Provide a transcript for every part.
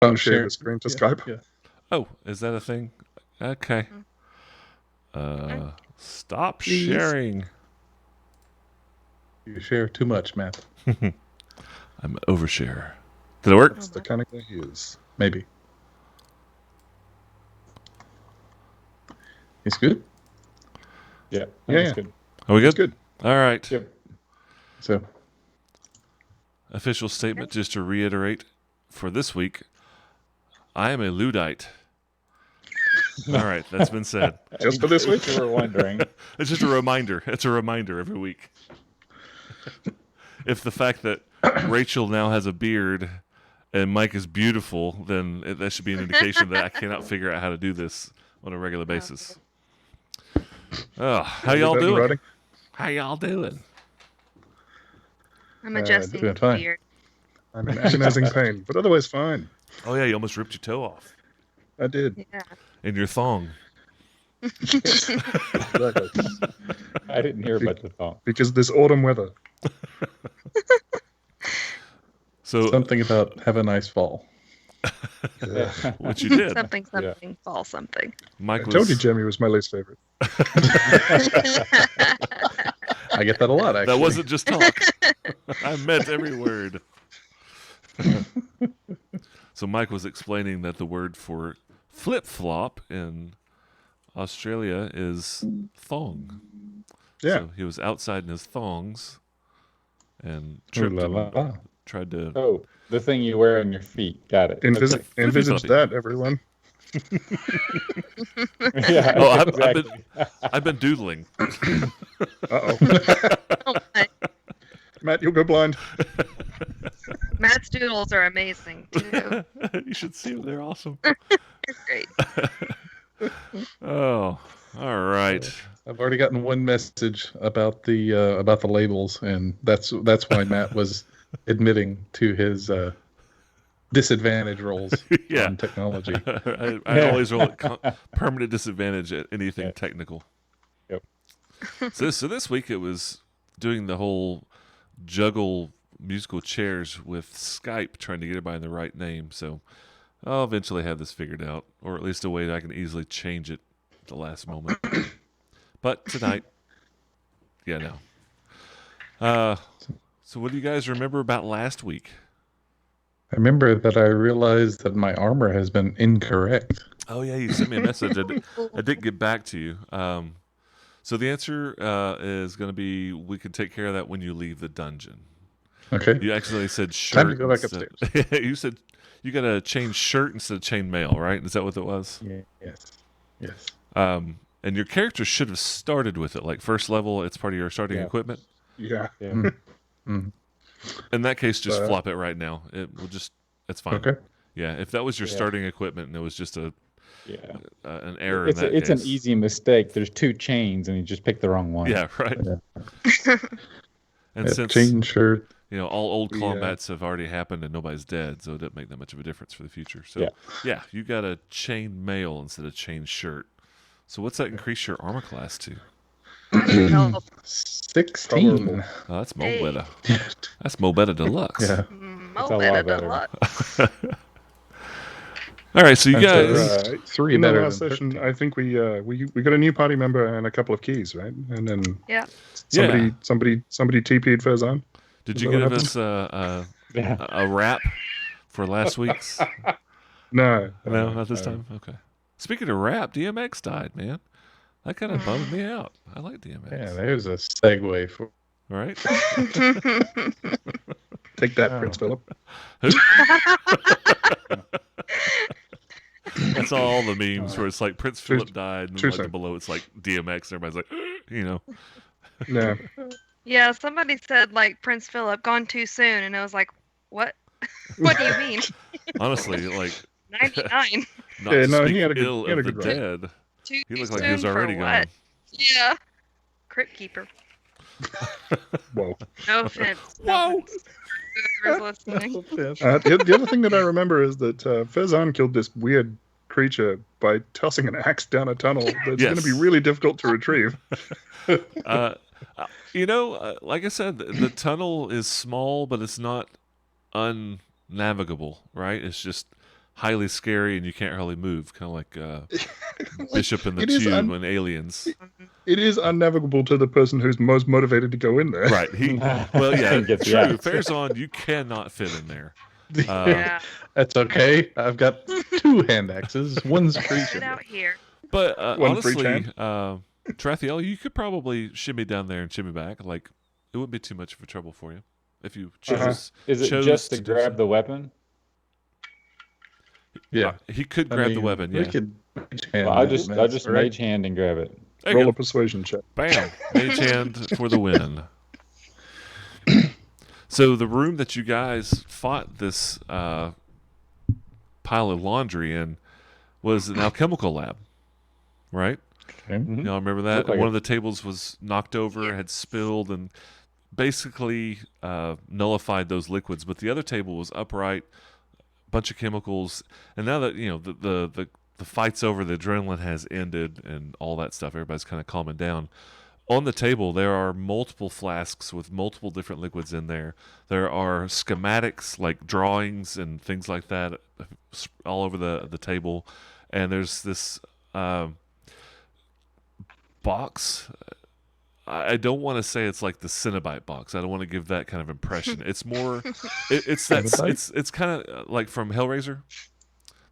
Don't share the screen to Skype. Yeah. Oh, is that a thing? Okay. Stop Please. sharing. You share too much, Matt. I'm an overshare. Did it work? That's the kind of guy he is. Maybe. It's good? Yeah. Yeah. Good. Are we good? It's good. All right. Yep. So, Official statement, just to reiterate, for this week, I am a Luddite. All right, that's been said. Just for this week? You were wondering. It's just a reminder. It's a reminder every week. If the fact that Rachel now has a beard and Mike is beautiful, then that should be an indication that I cannot figure out how to do this on a regular basis. Oh, how y'all doing? Writing? How y'all doing? I'm adjusting doing the fine. beard. I'm in agonizing pain, but otherwise fine. Oh yeah, you almost ripped your toe off. I did. Yeah. And your thong. Exactly. I didn't hear about the thong. Because of this autumn weather. So something about have a nice fall. what you did. Something, fall something. Mike I was told you Jemmy was my least favorite. I get that a lot, actually. That wasn't just talk. I meant every word. So Mike was explaining that the word for flip-flop in Australia is thong. Yeah. So he was outside in his thongs and Ooh tripped la and la. tried to... Oh, the thing you wear on your feet. Got it. Envisage flippy-floppy. that, everyone. Yeah. Oh, exactly. I've been doodling. Uh-oh. Oh, my. Matt, you'll go blind. Matt's doodles are amazing too. You should see them. They're awesome. They're great. Oh, all right. I've already gotten one message about the labels, and that's why Matt was admitting to his disadvantage rolls Yeah. on technology. I always roll at permanent disadvantage at anything technical. Yep. So this week it was doing the whole juggle musical chairs with Skype, trying to get everybody in the right name. So I'll eventually have this figured out, or at least a way that I can easily change it at the last moment. But tonight, yeah, no. So what do you guys remember about last week? I remember that I realized that my armor has been incorrect. Oh yeah, you sent me a message. I didn't get back to you. So the answer is going to be we can take care of that when you leave the dungeon. Okay. You actually said shirt. Time to go back upstairs. You said you got to change shirt instead of chain mail, right? Is that what it was? Yes. And your character should have started with it, like first level. It's part of your starting equipment. Yeah. Yeah. In that case, just But- flop it right now. It will just. It's fine. Okay. Yeah, if that was your Yeah. starting equipment and it was just an error It's in that it's case. an easy mistake. There's two chains, and you just pick the wrong one. Yeah, right. Yeah. And since Chain shirt. all old Yeah. combats have already happened and nobody's dead, so it doesn't make that much of a difference for the future. So yeah, you got a chain mail instead of chain shirt. So what's that increase your armor class to? Oh, 16. Oh, that's Mo Hey. Better. That's Mo Better Deluxe. Yeah. It's a lot better. All right, so you And so, guys. Three In the better last than session, 13. I think we got a new party member and a couple of keys, right? And then Yeah. somebody TP'd Fezon. Did Is you that what give us Yeah. a wrap for last week's? No, No, not this time. Okay. Speaking of rap, DMX died, man. That kind of bummed me out. I like DMX. Yeah, there's a segue for. Right? Take that, Oh. Prince Philip. That's all the memes where it's like Prince Philip died, and true like story. below it's like DMX, and everybody's like, you know. No, Yeah, somebody said like Prince Philip gone too soon, and I was like, what? What do you mean? Honestly, like 99. not Yeah, to no, speak he had a good- ill he had of a the good run. dead. Too He looked soon like he was for already what? gone. Yeah. Crypt Keeper. whoa. No offense. Whoa. Whoever's listening. The other thing that I remember is that Fezon killed this weird creature by tossing an axe down a tunnel that's going Yes. to be really difficult to retrieve. Like I said, the tunnel is small, but it's not unnavigable, right? It's just highly scary and you can't hardly move, kind of like Bishop in the It is Tube and Aliens. It is unnavigable to the person who's most motivated to go in there. Right. Well, yeah, And get the true. axe. Farazan, you cannot fit in there. Yeah. That's okay. I've got 2 hand axes. One's for each Get of you. out here. But One for each honestly, hand? Trathiel, you could probably shimmy down there and shimmy back. Like, it wouldn't be too much of a trouble for you if you chose. Is it chose just to do grab so. the weapon? Yeah. He could I grab the mean, weapon. We Yeah. could mage hand Well, I'll that just mess, right? mage hand and grab it. There you Roll go. a persuasion check. Bam. Mage hand for the win. So the room that you guys fought this pile of laundry in was an alchemical lab, right? Okay. Mhm. Y'all remember that? Looked like One it. of the tables was knocked over, had spilled, and basically nullified those liquids. But the other table was upright, bunch of chemicals. And now that the fight's over, the adrenaline has ended, and all that stuff, everybody's kind of calming down. On the table, there are multiple flasks with multiple different liquids in there. There are schematics, like drawings and things like that, all over the table. And there's this box. I don't want to say it's like the Cenobite box. I don't want to give that kind of impression. It's more, it's kind of like from Hellraiser,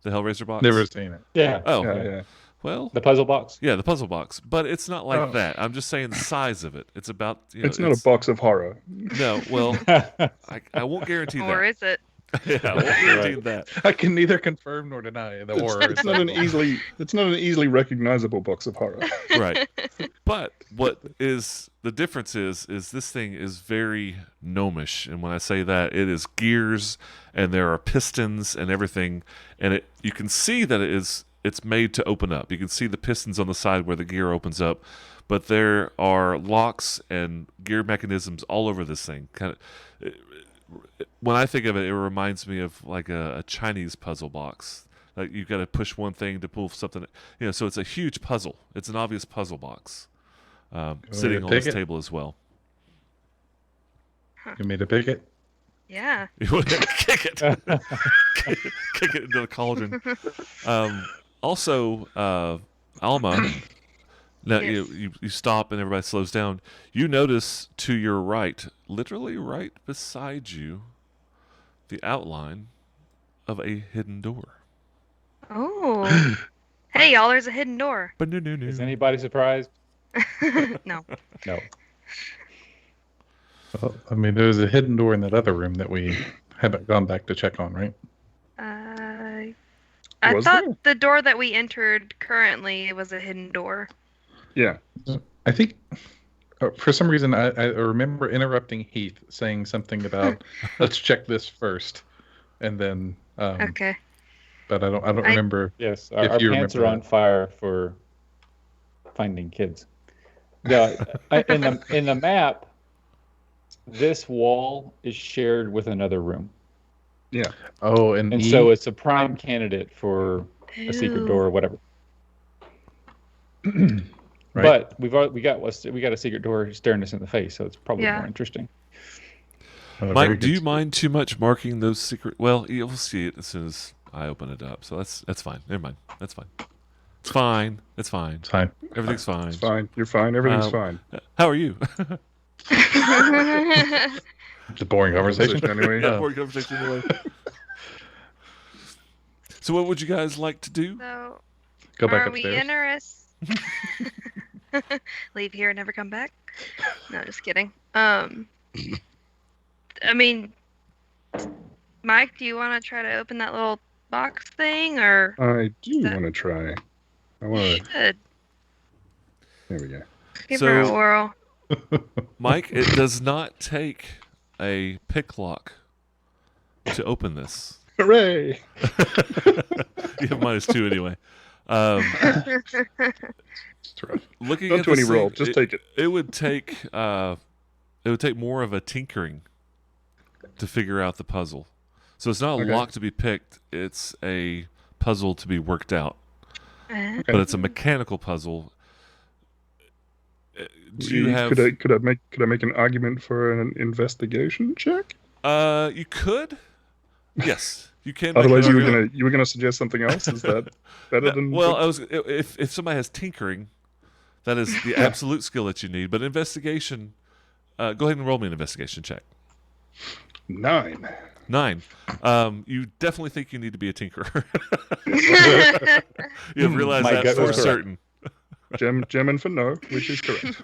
the Hellraiser box. Never seen it. Yeah. Oh, Yeah. well, The puzzle box. yeah, the puzzle box, but it's not like Oh. that. I'm just saying the size of it. It's about. It's not a box of horror. No, well, I won't guarantee Or that. is it? Yeah, I won't guarantee that. I can neither confirm nor deny the horror. It's not an easily recognizable box of horror. Right. But what is the difference is this thing is very gnomish, and when I say that, it is gears and there are pistons and everything, and you can see that it's made to open up. You can see the pistons on the side where the gear opens up, but there are locks and gear mechanisms all over this thing. When I think of it, it reminds me of like a Chinese puzzle box. Like you've got to push one thing to pull something. So it's a huge puzzle. It's an obvious puzzle box sitting on take this it? table as well. You made to pick it? Yeah. You want to kick it, kick it into the cauldron. Also, Alma. Now Yes. you stop and everybody slows down. You notice to your right, literally right beside you, the outline of a hidden door. Oh. Hey, y'all, there's a hidden door. Is anybody surprised? No. No. Well, I mean, there was a hidden door in that other room that we haven't gone back to check on, right? I Was thought there? the door that we entered currently was a hidden door. Yeah. I think for some reason I remember interrupting Heath saying something about let's check this first, and then Okay. but I don't remember. Yes, If our you pants are remember on fire for finding kids. In the map, this wall is shared with another room, Oh, and so it's a prime candidate for a secret Ew. door or whatever. Right. But we got a secret door staring us in the face, so it's probably Yeah. more interesting. very Mike, good do you stuff. mind too much marking those secret? Well, you'll see it as soon as I open it up. So that's fine. Never mind. That's fine. It's fine. It's fine. It's fine. Everything's fine. It's fine. You're fine. Everything's fine. How are you? It's a boring conversation. Anyway. Yeah, boring conversation anyway. So, what would you guys like to do? So, Go back are we upstairs. interested? Leave here and never come back? No, just kidding. I mean, Mike, do you want to try to open that little box thing, or I do That- want to try. I want to. should There we go. give her a So- whirl? Mike, it does not take a pick lock to open this. Hooray! You have -2 anyway. It's rough. Looking Don't at do any this roll. thing, Just take it. It would take more of a tinkering to figure out the puzzle. So it's not a Okay. lock to be picked; it's a puzzle to be worked out. Eh? But it's a mechanical puzzle. Do you have? Could I make an argument for an investigation check? You could. Yes, you can. Make Otherwise, an you were argument. gonna suggest something else. Is that better No, than? well, if somebody has tinkering, that is the absolute skill that you need. But investigation, go ahead and roll me an investigation check. 9. 9. You definitely think you need to be a tinkerer. You have realized My that gut for was correct. certain. Gem for no, which is correct.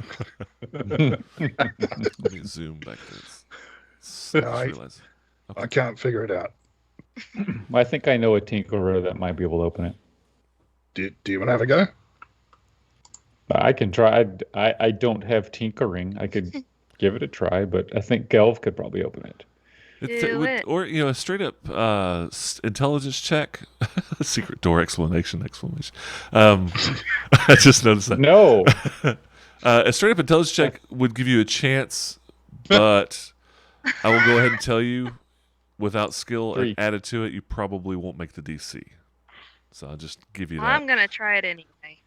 Let me zoom back to this. I just realized. I can't figure it out. I think I know a tinkerer that might be able to open it. Do you want to have a go? I can try. I don't have tinkering. I could give it a try, but I think Gelv could probably open it. Do it. Or a straight up intelligence check, secret door exclamation. I just noticed that. No. A straight up intelligence check would give you a chance, but I will go ahead and tell you, without skill 3. added to it, you probably won't make the DC. So I'll just give you that. I'm gonna try it anyway.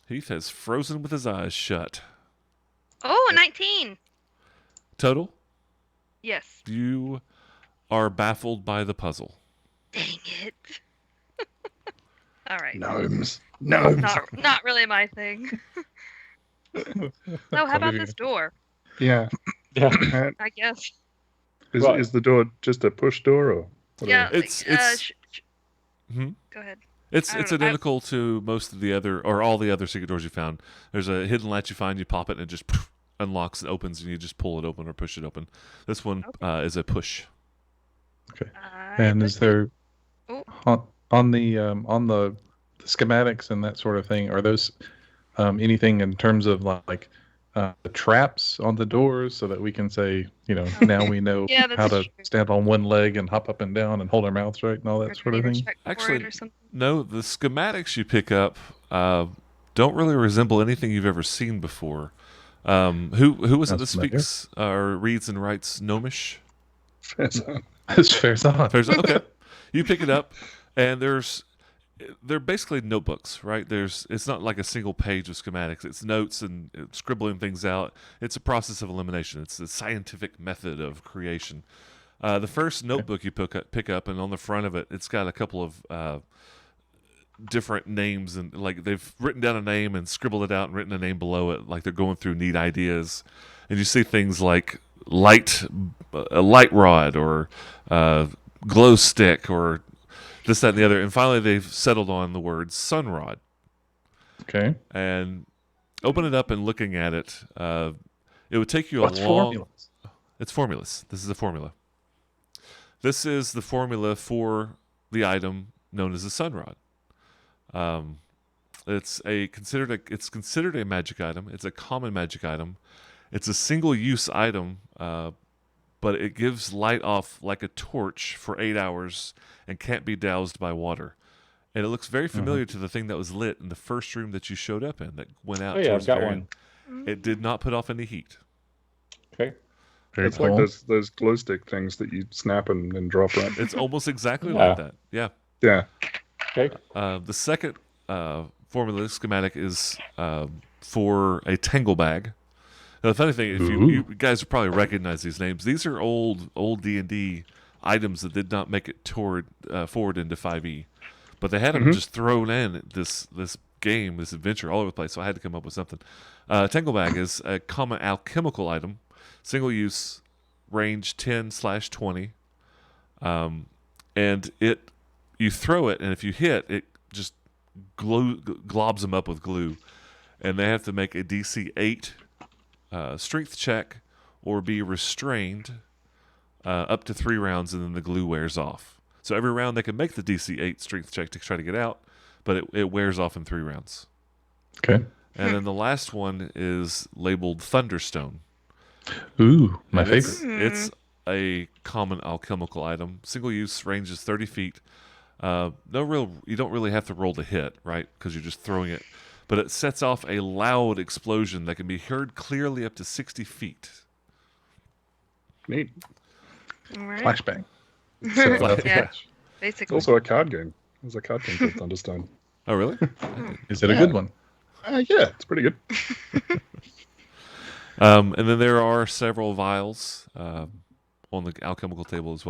Heath has frozen with his eyes shut. Oh, a 19. Total, Yes. you are baffled by the puzzle. Dang it. All right. Gnomes. Not really my thing. So how about this door? Yeah. Yeah. I guess. Right. Is the door just a push door or? Yeah. It's- Hmm? Go ahead. It's I don't know. identical to most of the other, or all the other secret doors you found. There's a hidden latch you find, you pop it, and it just unlocks and opens, and you just pull it open or push it open. This one is a push. And is there Oh. on the schematics and that sort of thing? Are those anything in terms of like the traps on the doors, so that we can say, now we know Yeah, that's how to true. stand on one leg and hop up and down and hold our mouths right and all that sort of thing? Actually, or something. No, the schematics you pick up don't really resemble anything you've ever seen before. Who was it that Sounds familiar. speaks or reads and writes Gnomish? It's fair on. Okay. You pick it up, and they're basically notebooks, right? It's not like a single page of schematics. It's notes and scribbling things out. It's a process of elimination. It's a scientific method of creation. The first notebook you pick up, and on the front of it, it's got a couple of different names, and like they've written down a name and scribbled it out and written a name below it, like they're going through neat ideas. And you see things like a light rod, or glow stick, or this, that, and the other. And finally, they've settled on the word sunrod. Okay. And open it up and looking at it, it would take you What's a long. formulas? It's formulas. This is a formula. This is the formula for the item known as a sunrod. It's considered a magic item. It's a common magic item. It's a single-use item, but it gives light off like a torch for 8 hours and can't be doused by water. And it looks very familiar to the thing that was lit in the first room that you showed up in that went out. Oh yeah, towards I've got the very one. end. It did not put off any heat. Okay. Very It's cool. like those glow stick things that you snap and drop right. It's almost exactly Yeah. like that. Yeah. Yeah. Okay. The second formula schematic is for a tangle bag. Now, the funny thing, if you guys will probably recognize these names. These are old D&D items that did not make it forward into 5e, but they had them just thrown in this game, this adventure all over the place. So I had to come up with something. Tangle bag is a common alchemical item, single use, range 10/20, and you throw it, and if you hit it, just globs them up with glue, and they have to make a DC 8 strength check or be restrained up to 3 rounds, and then the glue wears off. So every round they can make the DC 8 strength check to try to get out, but it wears off in 3 rounds. Okay. And then the last one is labeled Thunderstone. Ooh, my And favorite. It's a common alchemical item. Single use, ranges 30 feet. You don't really have to roll to hit, right? Because you're just throwing it. But it sets off a loud explosion that can be heard clearly up to 60 feet. Neat. All right. Flashbang. Yeah. It's Basically. also a card game. There's a card game called Thunderstone. Oh, really? Is it a good one? Yeah, it's pretty good. And then there are several vials on the alchemical table as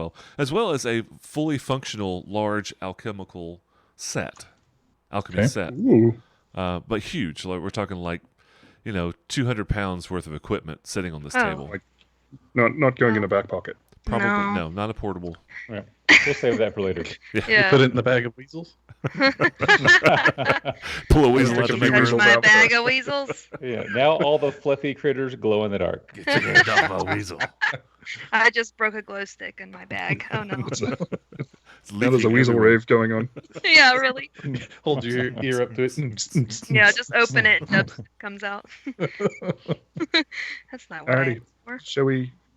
well as a fully functional large alchemy Okay. set, Ooh. but huge. Like we're talking like 200 pounds worth of equipment sitting on this Oh. table. Like- Not going in a back pocket. Probably No. not a portable. Yeah. We'll save that for later. You Yeah. put it in the bag of weasels? Pull a weasel Take out a to few make Touch weasels my out bag first. of weasels. Yeah. Now all the fluffy critters glow in the dark. Get your hand off my weasel. I just broke a glow stick in my bag. Oh no. It's Now there's a leaking weasel everywhere. rave going on. Yeah, really. Hold your ear up to it. Yeah, just open it and dubstep comes out. That's not what I Alrighty. asked for.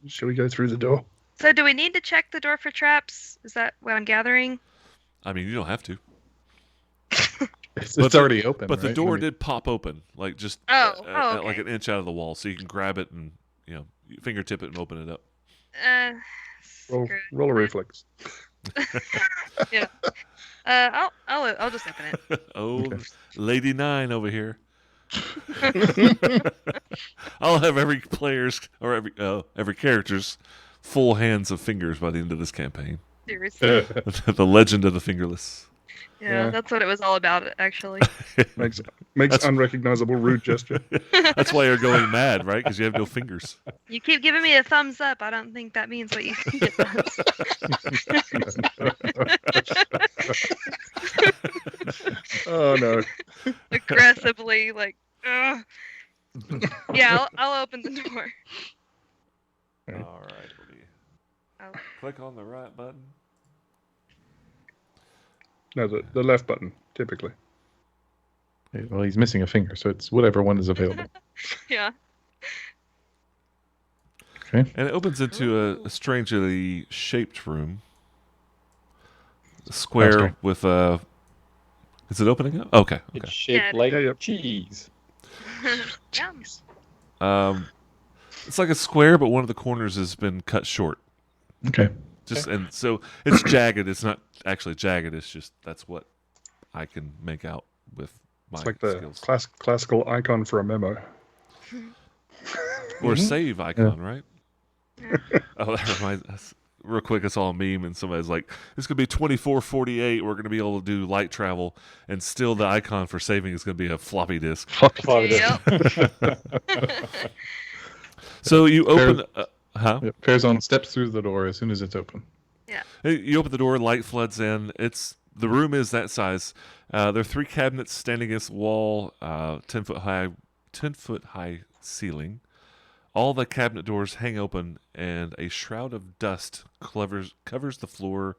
Shall we go through the door? So do we need to check the door for traps? Is that what I'm gathering? I mean, you don't have to. It's But already open. But the right? door I mean, did pop open, like just Oh, like okay. an inch out of the wall, so you can grab it and you fingertip it and open it up. Roll a reflex. Yeah. I'll just open it. Oh, Lady 9 over here. I'll have every player's or every character's full hands of fingers by the end of this campaign. Seriously. The legend of the fingerless. Yeah, Yeah. that's what it was all about, actually. Makes That's- unrecognizable rude gesture. That's why you're going mad, right? Because you have no fingers. You keep giving me a thumbs up. I don't think that means what you think it does. Oh no. Aggressively, like, ugh. Yeah, I'll open the door. All right. Let me Oh. click on the right button. No, the left button, typically. well, he's missing a finger, so it's whatever one is available. Yeah. Okay. And it opens into a strangely shaped room. A square sorry. with a. Is it opening up? Okay. It's shaped Yeah. like Yeah, yeah. cheese. Yum. It's like a square, but one of the corners has been cut short. Okay. And so it's jagged. It's not actually jagged. It's just that's what I can make out with my It's like the skills. classical icon for a memo. Or save icon, right? Yeah. Oh, that reminds us. Real quick, I saw a meme and somebody's like, "It's gonna be 2448. We're gonna be able to do light travel, and still the icon for saving is gonna be a floppy disk." Yep. So you open, huh? Yep. Farazan steps through the door as soon as it's open. You open the door, light floods in. The room is that size. There are 3 cabinets standing against the wall, 10-foot high ceiling. All the cabinet doors hang open, and a shroud of dust covers the floor.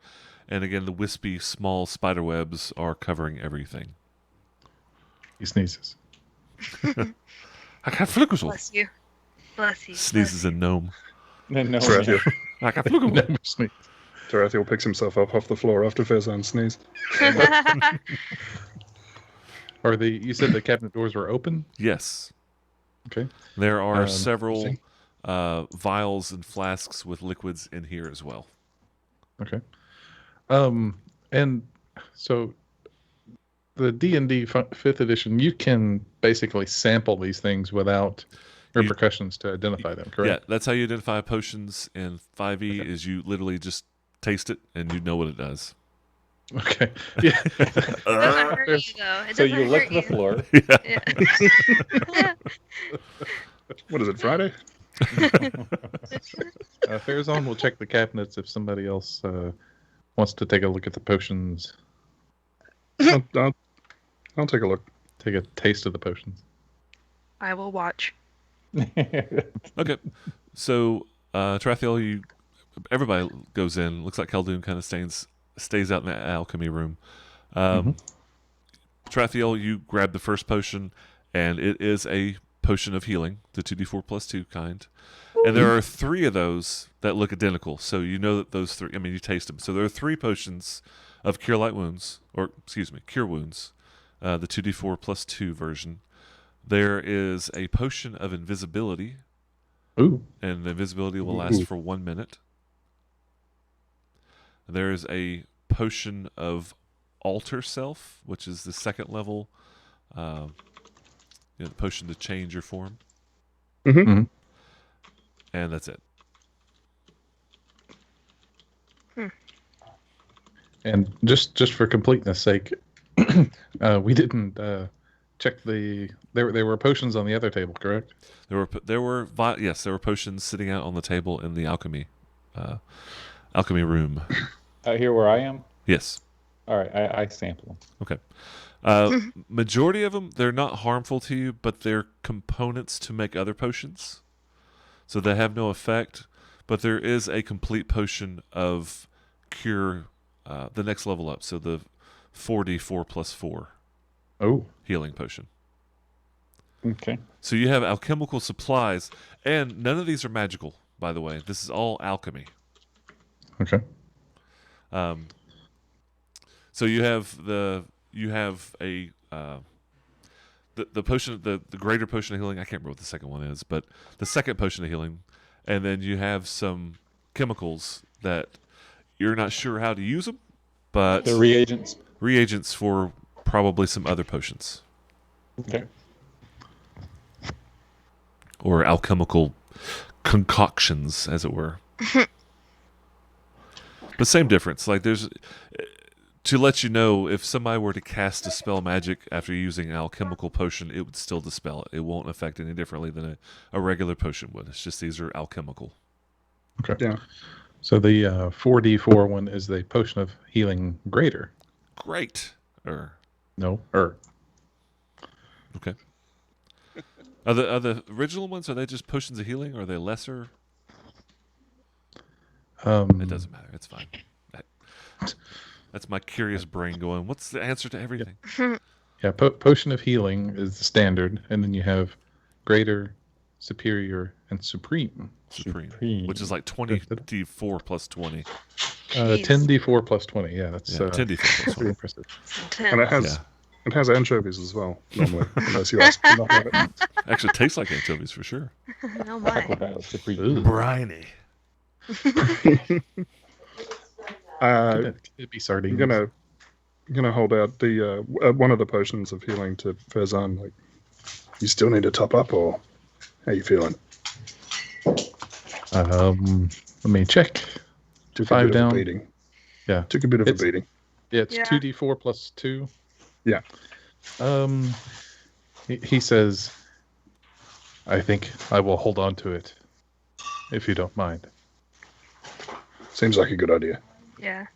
And again, the wispy, small spider webs are covering everything. He sneezes. I got flugels. Bless you. Bless you. Sneezes a gnome. No, Tarathiel, I got flugels. Never sneeze. Tarathiel picks himself up off the floor after Fezan sneezed. You said the cabinet doors were open? Yes. Okay. There are Um, several see. vials and flasks with liquids in here as well. Okay. And so the D&D 5th edition, you can basically sample these things without repercussions to identify them, correct? Yeah, that's how you identify potions in 5e is you literally just taste it and you know what it does. Okay. Yeah. It doesn't hurt you, though. It So doesn't you lick hurt the floor. Yeah. What is it, Friday? Farazan will check the cabinets if somebody else wants to take a look at the potions, I'll take a look. take a taste of the potions. I will watch. Okay. So, Tarathiel, everybody goes in. Looks like Khaldun kind of stays out in the alchemy room. Tarathiel, you grab the first potion, and it is a potion of healing, the 2d4 plus 2 kind. And there are 3 of those that look identical. So you know that those 3, you taste them. So there are 3 potions of cure light wounds, cure wounds, the 2d4 plus 2 version. There is a potion of invisibility, Ooh. and the invisibility will last for 1 minute. There is a potion of alter self, which is the 2nd level, the potion to change your form. Mm-hmm. Mhm. And that's it. And just for completeness sake, we didn't check the. There were potions on the other table, correct? There were potions sitting out on the table in the alchemy room. Out here where I am. Yes. All right, I sample them. Okay. Majority of them, they're not harmful to you, but they're components to make other potions, so they have no effect. But there is a complete potion of cure, the next level up. So the 4d4 plus 4 Oh, healing potion. Okay. So you have alchemical supplies, and none of these are magical, by the way. This is all alchemy. okay. So you have a the potion, the greater potion of healing. I can't remember what the second one is, but the second potion of healing, and then you have some chemicals that you're not sure how to use them, but The reagents. for probably some other potions Okay. or alchemical concoctions, as it were. But same difference. Like there's to let you know, if somebody were to cast dispel magic after using an alchemical potion, it would still dispel it. It won't affect any differently than a regular potion would. It's just these are alchemical. Okay. Yeah. So the 4d4 one is the potion of healing greater. Great. No, Okay. Are the original ones, are they just potions of healing, or are they lesser? It doesn't matter. It's fine. That's my curious brain going, what's the answer to everything? Yeah, potion of healing is the standard, and then you have greater, superior, and supreme. Supreme. Which is like 20d4 plus 20. 10d4 plus 20. Yeah, that's 10d4 plus 20. pretty impressive. And it has anchovies as well, normally, unless you ask for nothing of it. Actually, it tastes like anchovies for sure. Oh my. Crocodile Supreme. Ooh. Briny. Could it be sardines? I'm gonna hold out the one of the potions of healing to Fezan. Like, you still need to top up, or how you feeling? Let me check. Took 5 a bit down. of a beating. Yeah. Took a bit of a It's- beating. Yeah, it's Yeah. 2d4 plus 2. Yeah. He says, I think I will hold on to it, if you don't mind. Seems like a good idea. Yeah.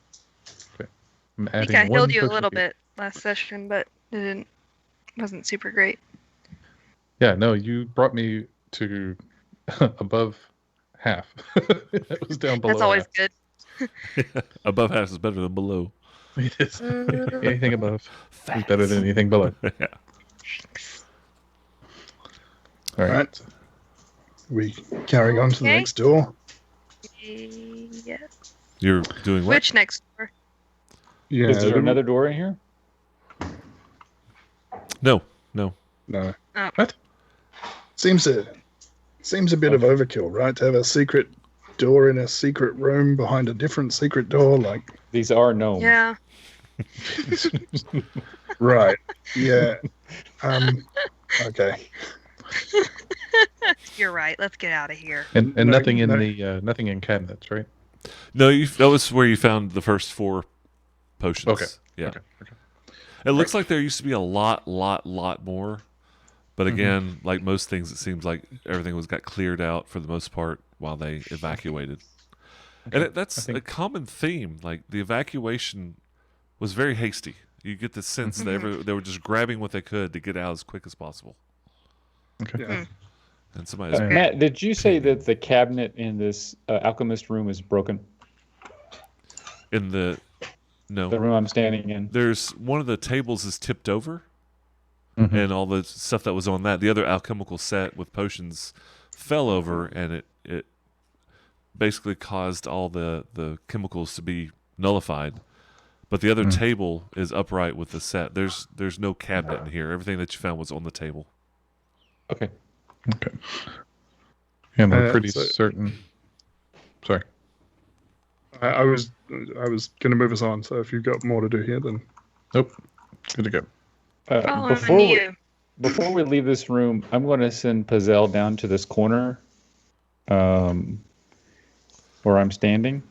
I'm I think adding I one healed you a potion little of healing. bit last session, but it wasn't super great. Yeah, no, you brought me to above half. It was down below That's always half. good. Above half is better than below. It is. Anything above is better than anything below. Yeah. All right. Right. We carrying on to the Okay. next door. Yes. You're doing what? Which next door? Yeah. Is there the- another door in here? No. No. What? Seems a bit of overkill, right? To have a secret door in a secret room behind a different secret door, like. These are gnomes. Yeah. Right. Yeah. Okay. You're right. Let's get out of here. And No, nothing in no. the nothing in cabinets, right? No, that was where you found the first 4 potions. Okay. Yeah. Okay. It looks like there used to be a lot more. But again, like most things, it seems like everything got cleared out for the most part while they evacuated. And that's a common theme. Like the evacuation was very hasty. You get the sense they were just grabbing what they could to get out as quick as possible. Okay. Yeah. And somebody's Matt, did you say that the cabinet in this alchemist room is broken? in the no. The room I'm standing in. There's one of the tables is tipped over, Mhm. and all the stuff that was on that. The other alchemical set with potions fell over, and it basically caused all the chemicals to be nullified. But the other table is upright with the set. There's no cabinet in here. Everything that you found was on the table. Okay. Okay. And we're pretty so- certain. Sorry. I was going to move us on. So if you've got more to do here, then Nope. Good to go. Following Before we leave this room, I'm going to send Pazel down to this corner, where I'm standing.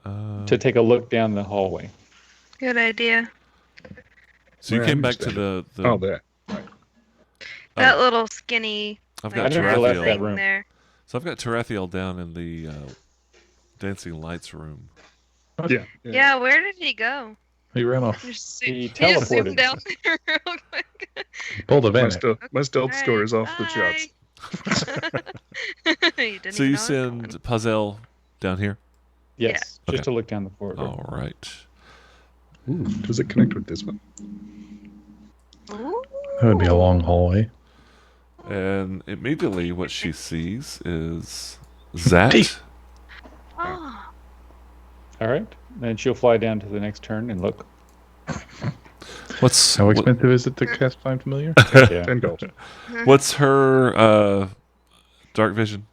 to take a look down the hallway. Good idea. So you Where came am I back to standing? the Oh, there. That little skinny I've like, got I never left that Tarathiel. room. there. So I've got Tarathiel down in the dancing lights room. Yeah. Yeah, where did he go? He ran off. He just zoomed teleported. down there real quick. Pulled a My Vanek. stealth, my stealth Alright, score is off the charts. bye. You didn't So even you know I was send going. Puzzle down here? Yes, Okay. just to look down the corridor. All right. Ooh, does it connect with this one? That would be a long hallway. And immediately what she sees is Zat. Teeth. Oh, All right. Then she'll fly down to the next turn and look. What's How expensive is it to cast Find Familiar? Yeah. 10 gold. what's her dark vision?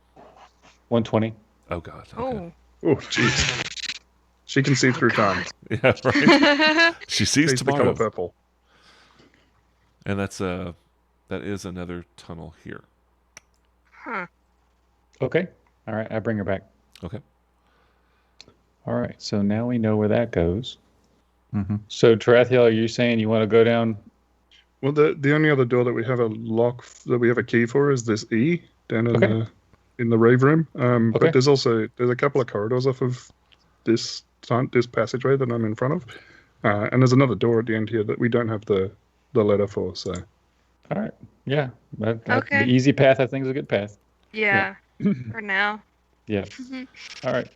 120. Oh God. Okay. Oh, jeez. She can see through time. Yeah, right. Oh. She sees Sees the color tomorrow, purple. and that is another tunnel here. Huh. Okay. All right. I bring her back. Okay. All right. So now we know where that goes. Mm-hmm. So, Tarathiel, are you saying you want to go down? Well, the only other door that we have a lock that we have a key for is this E down in the rave room. Okay. But there's a couple of corridors off of this passageway that I'm in front of, and there's another door at the end here that we don't have the letter for. So All right. Yeah. Okay. The easy path, I think, is a good path. Yeah. For now. Yeah. Mhm. All right.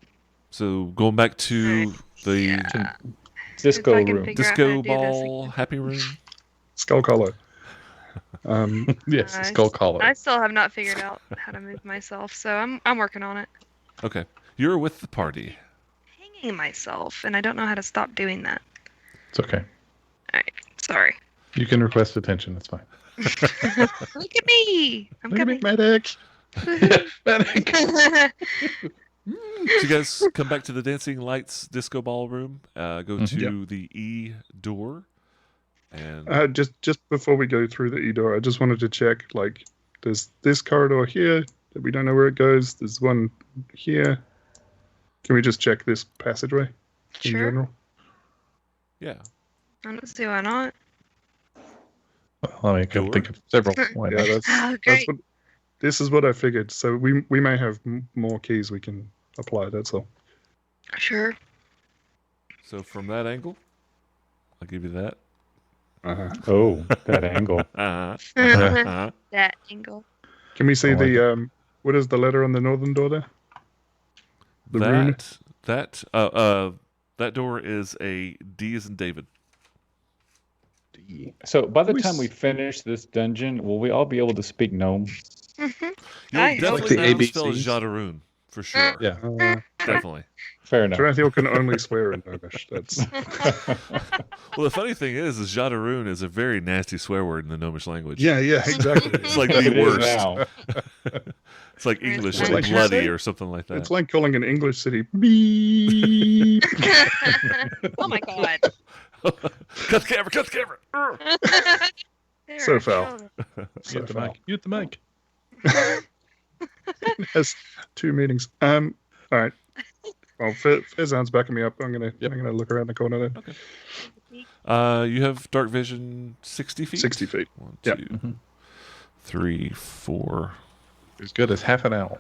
So going back to the Yeah. Disco If I can room. figure out how to disco do this ball happy room. skull collar. Yes, Nice. Skull Collar. I still have not figured out how to move myself, so I'm working on it. Okay, you're with the party. Hanging myself, and I don't know how to stop doing that. It's okay. Sorry. You can request attention. It's fine. Look at me! I'm Look at me, coming. medic. So you guys come back to the dancing lights disco ball room. Go Mhm. to the E door, and Just before we go through the E door, I just wanted to check. Like, there's this corridor here that we don't know where it goes. There's one here. Can we just check this passageway in Sure. general? yeah, I don't see why not. Well, I can think of several. Why Yeah, not? that's Oh, great. what. This is what I figured. So we may have more keys we can apply. That's all. Sure. so from that angle, I'll give you that. Uh-huh. Oh, that angle. Uh-huh. Uh-huh. Uh-huh. That angle. Can we see I like the what is the letter on the northern door there? The rune? That door is a D as in David. So, by the We time s- we finish this dungeon, will we all be able to speak gnome? Mm-hmm. You'll I hope definitely so. know how to spell ABCs. Jadaroon for sure. Yeah. Definitely. Fair enough. Tarathiel can only swear in Gnomish. That's Well, the funny thing is Jadaroon is a very nasty swear word in the Gnomish language. yeah, exactly. It's like It the is worst. now. It's like Where's English, my like shirt? bloody or something like that. It's like calling an English city beep. Oh my god. Cut the camera! Cut the camera! Urgh. There So are foul. children. So Mute the foul. mic. Mute the mic. Has 2 meetings. All right. Well, Fezan's backing me up. I'm gonna look around the corner there. You have dark vision 60 feet? 60 feet. 1, Yep. 2, Mhm. 3, 4. As good as half an owl.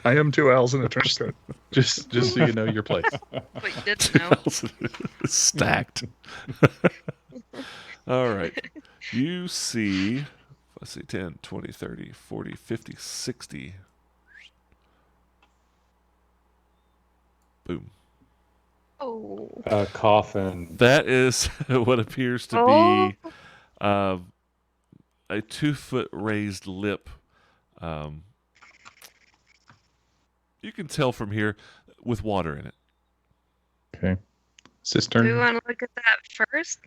I am 2 owls in a trench coat. Just so you know your place. But you didn't know. Stacked. All right. You see, let's see, 10, 20, 30, 40, 50, 60. Boom. Oh. A coffin. That is what appears to Oh. be a 2-foot raised lip. You can tell from here with water in it. Okay. Do we Cistern. want to look at that first?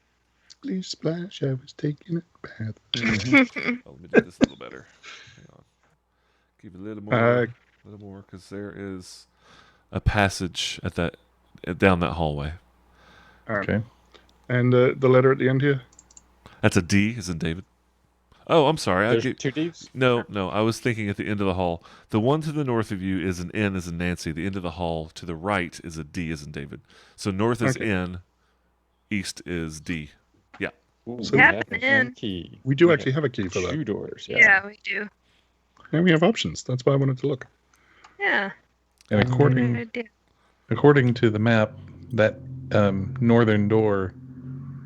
Splish splash, I was taking a bath. Oh, let me do this a little better. Hang on. Give it a little more, because there is a passage down that hallway. All right. Okay. And the letter at the end here. That's a D, as in David. Oh, I'm sorry. There's two Ds? No. I was thinking at the end of the hall. The one to the north of you is an N as in Nancy. The end of the hall to the right is a D as in David. So north is Okay. N, east is D. Yeah. Ooh, So- we Have have an an N. N key. We do We actually have have a key for that. 2 doors. Yeah. Yeah, we do. And we have options. That's why I wanted to look. Yeah. And Good according idea. to the map, that northern door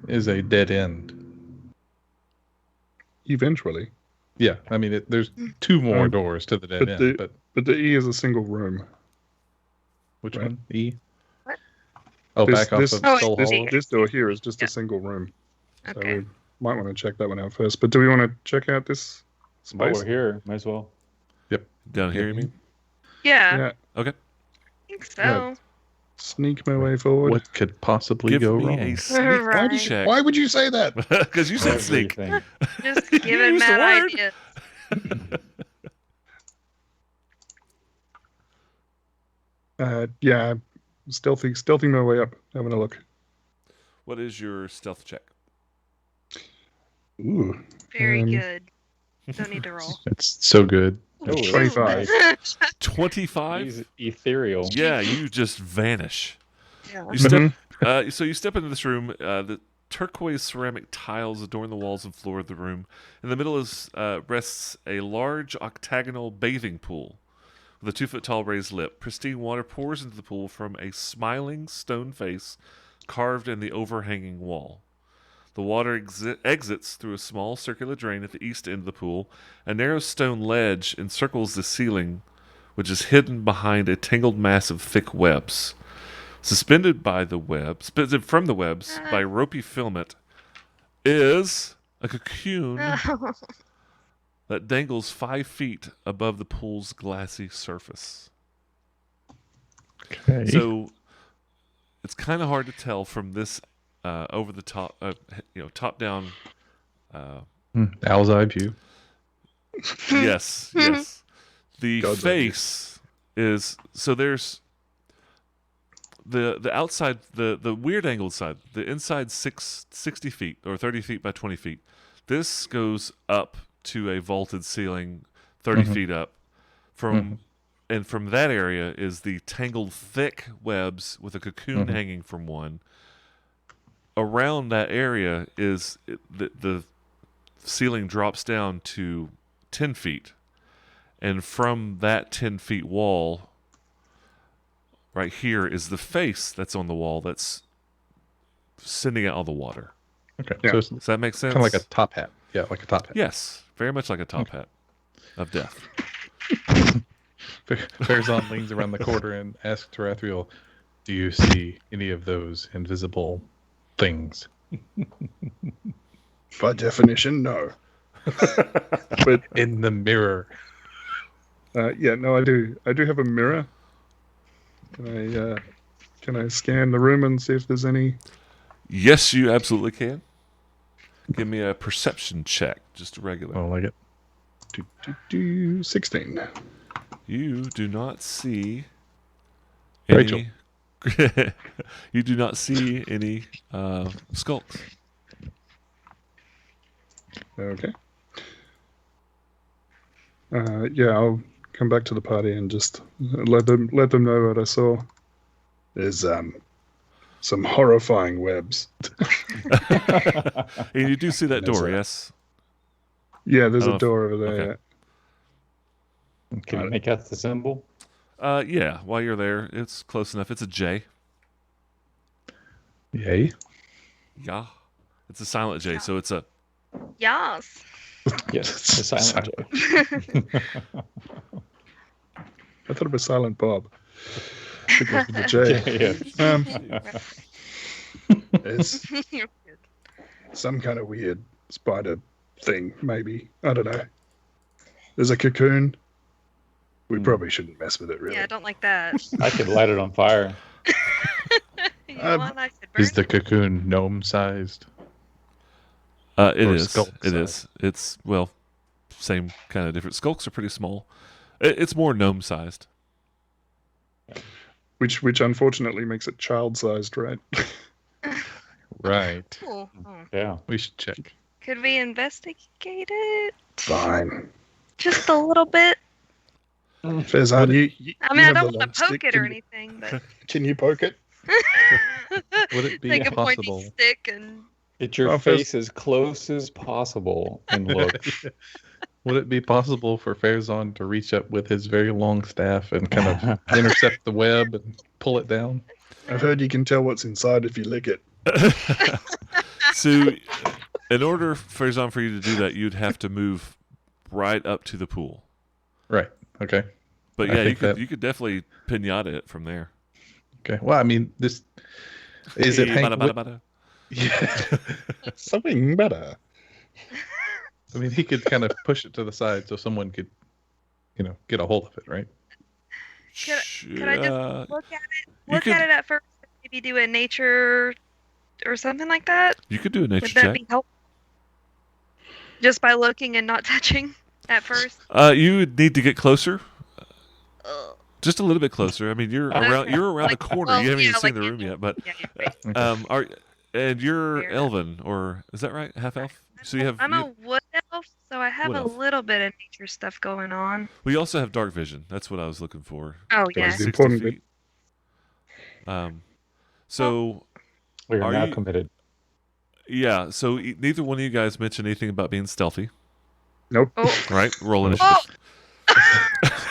is a dead end. Eventually. Yeah, I mean, there's 2 more Um, doors to the dead but end, but But the E is a single room. which right. one? E? What? Oh, This- back off this- of Oh, Skull it's Hollow? D. This door here is just Yeah. a single room. So Okay. we might want to check that one out first. But do we want to check out this While space? we're here, might as well. Down here, you mean? Yeah, Yeah. Okay. I think so. Yeah. Sneak my way forward. What could possibly Give go me wrong? a sneak Right. check. Why would you say that? Because you said sneak. Everything. Just You giving used the Matt word. ideas. Yeah, stealthing my way up, having a look. What is your stealth check? Ooh, Very Um, good. Don't need to roll. It's so good. Oh, that's 25. nice. 25? He's ethereal. Yeah, you just vanish. Yeah. You step. Mhm. So you step into this room. The turquoise ceramic tiles adorn the walls and floor of the room. In the middle rests a large octagonal bathing pool with a 2-foot-tall raised lip. Pristine water pours into the pool from a smiling stone face carved in the overhanging wall. The water exits through a small circular drain at the east end of the pool. A narrow stone ledge encircles the ceiling, which is hidden behind a tangled mass of thick webs. Suspended from the webs by ropey filament is a cocoon that dangles 5 feet above the pool's glassy surface. Okay. So it's kind of hard to tell from this over the top, top down. Owl's eye view. Yes. The God's face is so there's the outside, the weird angled side, the inside 60 feet or 30 feet by 20 feet. This goes up to a vaulted ceiling 30 feet up. And from that area is the tangled thick webs with a cocoon hanging from one. Around that area is the ceiling drops down to 10 feet. And from that 10 feet wall, right here is the face that's on the wall that's sending out all the water. Okay. Yeah. So it's Does that make sense? kind of like a top hat. Yeah, like a top hat. Yes, very much like a top hat of death. Farazan leans around the corner and asks Tarathiel, "Do you see any of those invisible things?" by definition, no. But In the mirror. yeah, no, I do. I do have a mirror. Can I scan the room and see if there's any? Yes, you absolutely can. Give me a perception check, just a regular. I don't like it. 16. You do not see Rachel. any. You do not see any skulks. Okay. Yeah, I'll come back to the party and just let them know what I saw. There's some horrifying webs. And you do see that There's door, a- yes? Yeah, there's Oh, a door over there. okay. Can you make out the symbol? Yeah, while you're there, it's close enough. It's a J. Yay. Yeah. It's a silent J, so it's a. Yes. Yes, the silent J. I thought it was Silent Bob. Because with the J. Yeah. It's some kind of weird spider thing, maybe. I don't know. There's a cocoon. We probably shouldn't mess with it, really. Yeah, I don't like that. I could light it on fire. You want I could burn Is the cocoon gnome sized? It Or is. skulk It size. is. It's, well, same kind of different. Skulks are pretty small. It's more gnome sized. Which unfortunately makes it child-sized, right? Right. Cool. Oh. Yeah. We should check. Could we investigate it? Fine. Just a little bit. Faizan, you I mean, I have don't the want to poke stick. it or anything, but Can you poke it? Would it be take a pointy possible? stick and Get your Well, face as close as possible and look. Would it be possible for Farazan to reach up with his very long staff and kind of intercept the web and pull it down? I've heard you can tell what's inside if you lick it. So, in order, Farazan, for you to do that, you'd have to move right up to the pool. Right. Okay. But I yeah, think you could definitely pinata it from there. Okay. Well, I mean, this is it. Hey, Hank, bada, bada, bada. Yeah. Something better. I mean, he could kind of push it to the side so someone could, get a hold of it, right? could I just look at it? you Look could- at it at first. Maybe do a nature or something like that. You could do a nature Would that check. be helpful? Just by looking and not touching at first. You would need to get closer, Ugh. just a little bit closer. I mean, you're around. You're around the corner. well, you haven't even yeah, seen like the in room the- yet. But Yeah, you're right. and you're Fair elven, or is that right? Half elf. So you have. I'm a wood elf, so I have Wood a elf. little bit of nature stuff going on. We also have dark vision. That's what I was looking for. Oh That yeah. was the 60 important bit. feet. So We are Are now you- committed. yeah. So neither one of you guys mentioned anything about being stealthy, Nope. Oh. right? Roll initiative. Oh.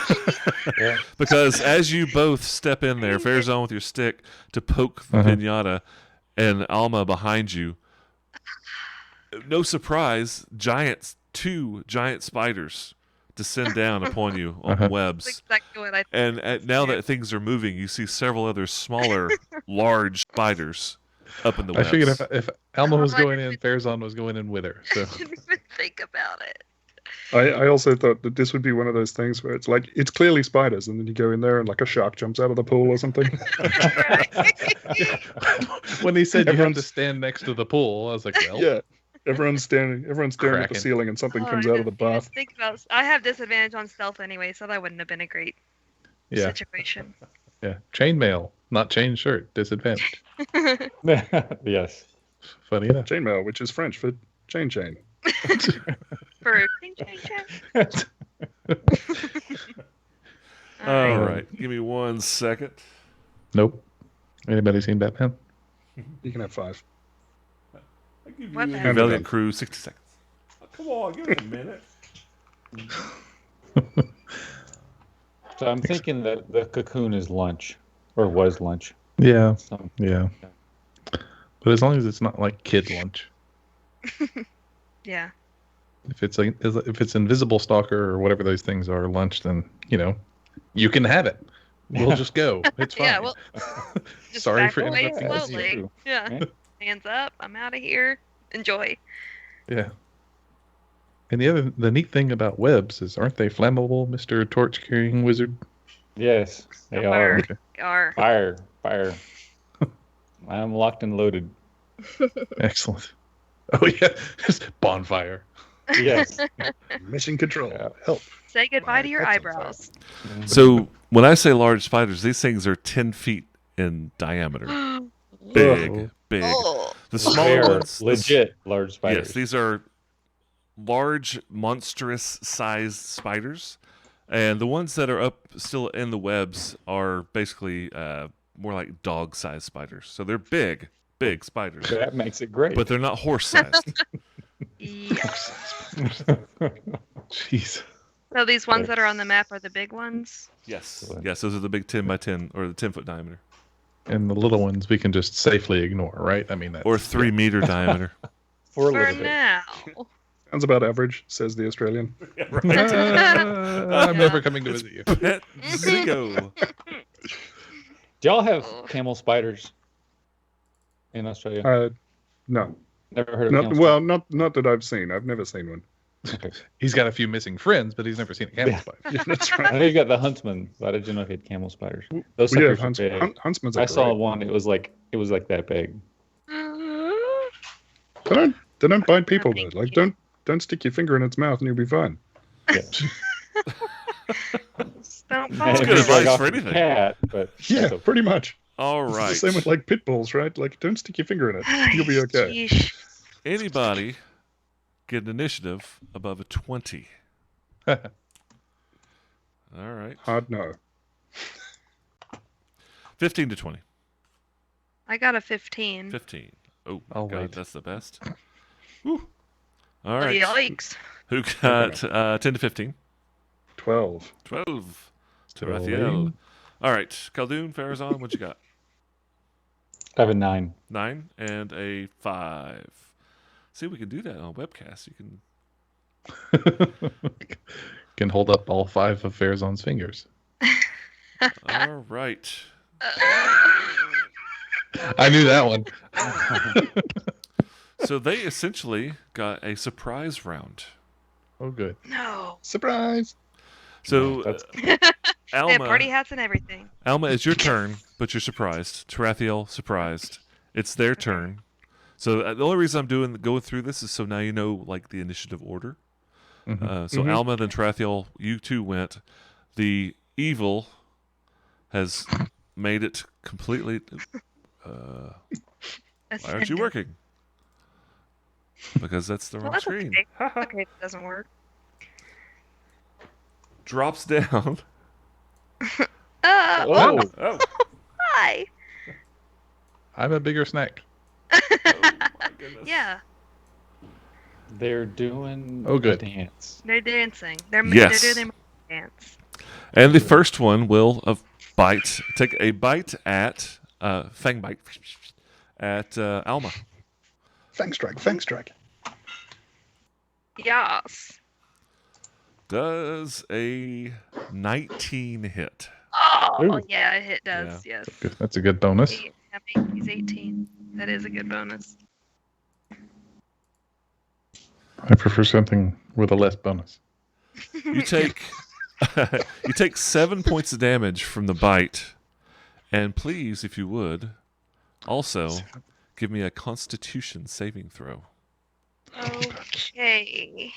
Yeah. Because as you both step in there, Farazan with your stick to poke the pinata, and Alma behind you, no surprise, two giant spiders descend down upon you on Uh-huh. webs. That's exactly what I And now that things are moving, you see several other smaller, large spiders up in the I webs. figured if Alma was Oh, I going in, didn't- Farazan was going in with her. So didn't even think about it. I also thought that this would be one of those things where it's like, it's clearly spiders, and then you go in there and like a shark jumps out of the pool or something. when he said you have to Everyone's- stand next to the pool, I was like, well, Yeah. Everyone's staring at the Cracking. ceiling and something Oh, comes I out of the didn't even bath. think about. I have disadvantage on stealth anyway, so that wouldn't have been a great yeah, situation. yeah. Chainmail, not chain shirt. Disadvantage. Yes. Funny enough. Chainmail, which is French for chain. For ching. All right. Give me 1 second. Nope. Anybody seen Batman? You can have 5. I give What you the and heck? the Valiant Crew 60 seconds. Oh, come on, give it a minute. So I'm thinking that the cocoon is lunch, or was lunch. Yeah, So, yeah. But as long as it's not like kid lunch. Yeah. If it's invisible stalker or whatever those things are lunch, then you can have it. We'll just go. It's fine. Yeah. Well, just Sorry back for away interrupting. As slowly. you Yeah. Yeah. Hands up. I'm out of here. Enjoy. Yeah. And the neat thing about webs is, aren't they flammable, Mr. Torch carrying wizard? Yes, they Fire. are. Okay. Are. Fire. I'm locked and loaded. Excellent. Oh yeah, bonfire. Yes. Mission control. Yeah. Help. Say goodbye to your That's on fire. eyebrows. So when I say large spiders, these things are 10 feet in diameter. Big. Oh. The They smaller are ones, legit large spiders. yes, these are large, monstrous sized spiders. And the ones that are up still in the webs are basically more like dog sized spiders. So they're big spiders. That makes it great. But they're not horse sized. Yeah. Jeez. So these ones that are on the map are the big ones. Yes. Yes, those are the big 10 by 10 or the 10-foot diameter. And the little ones we can just safely ignore, right? I mean, that's, Or 3-meter diameter. For a For little bit. now. Sounds about average, says the Australian. I'm never coming to visit you. Pet Zigo. Do y'all have camel spiders in Australia? No. Never heard of Not, camel well, not that I've seen. I've never seen one. spiders? He's got a few missing friends, but he's never seen a camel Yeah. spider. Yeah, that's Okay. I right. know you got the huntsman, but I didn't know if you had camel spiders. Those We have suckers are big. huntsmen's. Are I saw great. one. It was like that big. They don't bite people though. Like don't stick your finger in its mouth and you'll be fine. Yeah. Don't And fall. That's if good you break advice off for a anything. Cat, but Yeah, that's okay. pretty much. All It's right. the same with like pit bulls, right? Like don't stick your finger in it. You'll be okay. Yeesh. Anybody get an initiative above a 20. All right. Hard no. 15 to 20. I got a 15. 15. Oh, I'll God, wait. that's the best. Woo. All right. Yikes. Who got 10 to 15? 12. 12 to 12. Raphael. All right. Khaldun, Farazan, what you got? I have a 9. 9 and a 5. See, we can do that on a webcast. You can. Can hold up all 5 of Farazan's fingers. All right. I knew that one. So they essentially got a surprise round. Oh, good. No. Surprise! So They had Alma, party hats and everything. Alma, it's your turn, but you're surprised. Tarathiel, surprised. It's their turn. So the only reason I'm going through this is so now you know like the initiative order. Mhm. Alma, then Tarathiel, you two went. The evil has made it completely. Why aren't you working? Because that's the Well, wrong that's screen. okay. Okay, it doesn't work. Drops down. Oh, Oh, Hi. I'm a bigger snack. my goodness. Yeah, they're doing Oh, good. a dance. they're dancing. They're Yes. They're doing their dance. And the first one will take a bite at fang bite at Alma. Fang strike, fang strike. Yes. Does a 19 hit? Oh, Ooh. yeah, it does. Yes. Good. That's a good bonus. He's 18. That is a good bonus. I prefer something with a less bonus. You take you take 7 points of damage from the bite, and please, if you would, also give me a Constitution saving throw. Okay.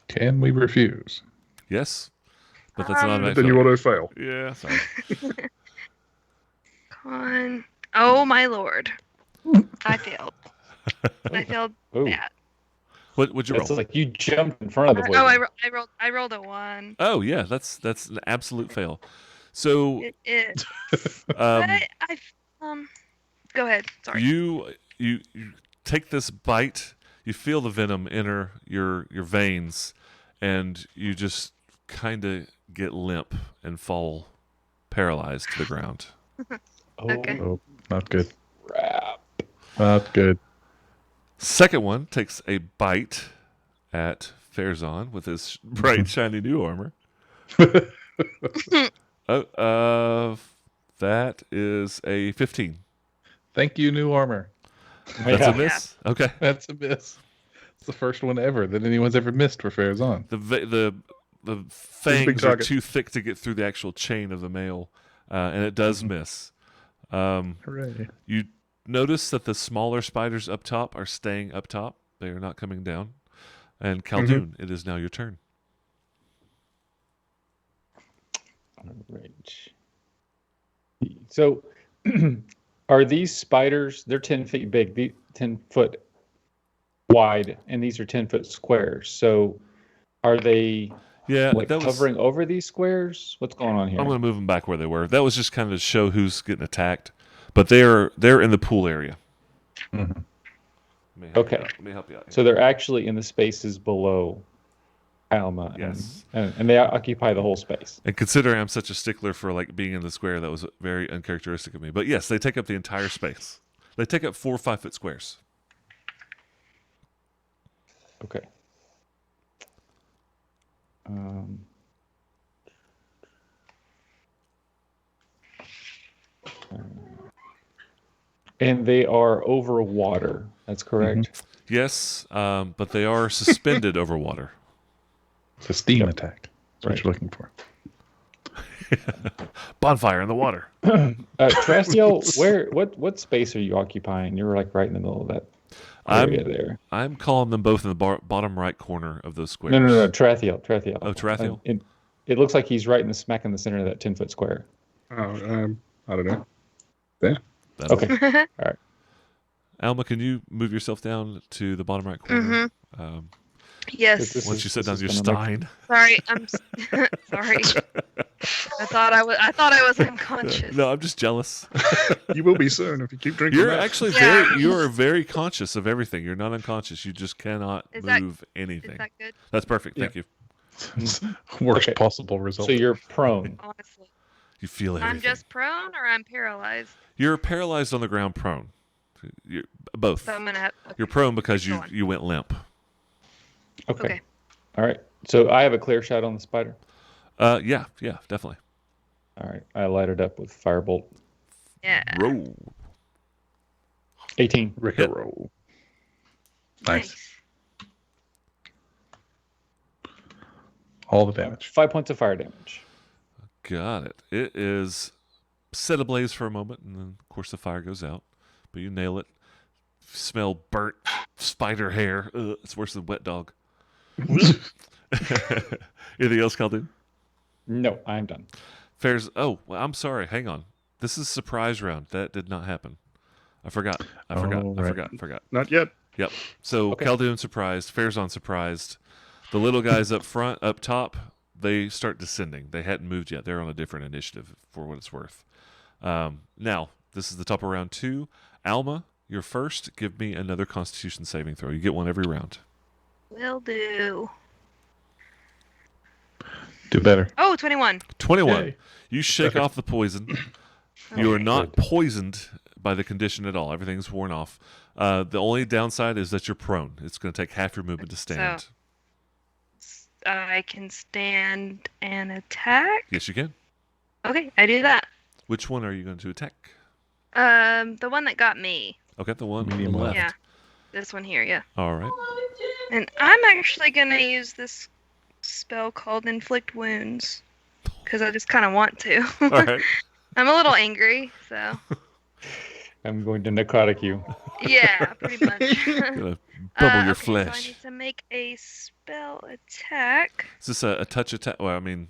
Can we refuse? Yes, but that's an automatic Then you failure. auto fail. Yeah, sorry. Con. Oh my lord. I failed. I failed Oh, bad. What'd you roll? it's like you jumped in front of the Oh, blade. I rolled a 1. Oh yeah, that's an absolute fail. So It um, I go ahead. Sorry. you take this bite, you feel the venom enter your veins, and you just kind of get limp and fall paralyzed to the ground. Oh, Okay. Oh, not good. crap. Not good. Second one takes a bite at Farazan with his bright shiny new armor. That is a 15. Thank you, new armor. That's Yeah. a miss. Okay. That's a miss. It's the first one ever that anyone's ever missed for Farazan. The big fangs are target. too thick to get through the actual chain of the mail, and it does miss. Hooray. You notice that the smaller spiders up top are staying up top. They are not coming down. And Khaldun, it is now your turn. Right. So, are these spiders? They're 10 feet big, 10 foot wide, and these are 10-foot squares. So, are they Yeah, like that was. hovering over these squares? What's going on here? I'm going to move them back where they were. That was just kind of to show who's getting attacked. But they're in the pool area. Mhm. Okay. Let me help you out. Here. So they're actually in the spaces below Alma. and- Yes. And they occupy the whole space. And considering I'm such a stickler for like being in the square, that was very uncharacteristic of me. But yes, they take up the entire space. They take up 4 5-foot squares. Okay. And they are over water. That's correct. Yes, but they are suspended over water. It's a steam attack. That's what Right. you're looking for. Bonfire in the water. Trastiel, what space are you occupying? You're like right in the middle of that area there. I'm calling them both in the bottom right corner of those squares. No. Trathiel. Oh, Tarathiel? It looks like he's right in the smack in the center of that 10-foot square. Oh, I don't know. There. That'll- Okay. Alma, can you move yourself down to the bottom right corner? Yes. This Once you sit down is your gonna make- stein. Sorry, sorry. I thought I was unconscious. No, I'm just jealous. You will be soon if you keep drinking You're that. actually Yeah. you are very conscious of everything. You're not unconscious. You just cannot Is that- move anything. Is that good? That's perfect. Yeah. Thank you. Worst Okay. possible result. So you're prone. Honestly, You feel everything. I'm just prone or I'm paralyzed. You're paralyzed on the ground, prone. You're, both. So I'm gonna have. You're prone because Go on. you went limp. Okay. Okay. All right. So I have a clear shot on the spider. Yeah, definitely. All right. I light it up with firebolt. Yeah. Roll. 18. Rickroll. Nice. All the damage. 5 points of fire damage. Got it. It is set ablaze for a moment, and then of course the fire goes out. But you nail it. Smell burnt spider hair. Ugh, it's worse than wet dog. Anything else, Khaldun? No, I'm done. Fairs. Oh, well, I'm sorry. Hang on. This is surprise round. That did not happen. I forgot. I right. forgot. Not yet. Yep. So Okay. Khaldun surprised. Farazan surprised. The little guys up front, up top, they start descending. They hadn't moved yet. They're on a different initiative for what it's worth. Now, this is the top of round 2. Alma, you're first. Give me another Constitution saving throw. You get one every round. Will do. Do better. Oh, 21. 21. Yay. You shake off the poison. You are not poisoned by the condition at all. Everything's worn off. The only downside is that you're prone. It's going to take half your movement to stand. I can stand and attack. Yes, you can. Okay, I do that. Which one are you going to attack? The one that got me. Okay, the one Medium on the left. Yeah. This one here, yeah. All right. And I'm actually gonna use this spell called Inflict Wounds. Because I just kind of want to. All right. I'm a little angry, so. I'm going to necrotic you. Yeah, pretty much. Gonna bubble your okay, flesh. So I need to make a spell attack. Is this a touch attack? Well, I mean,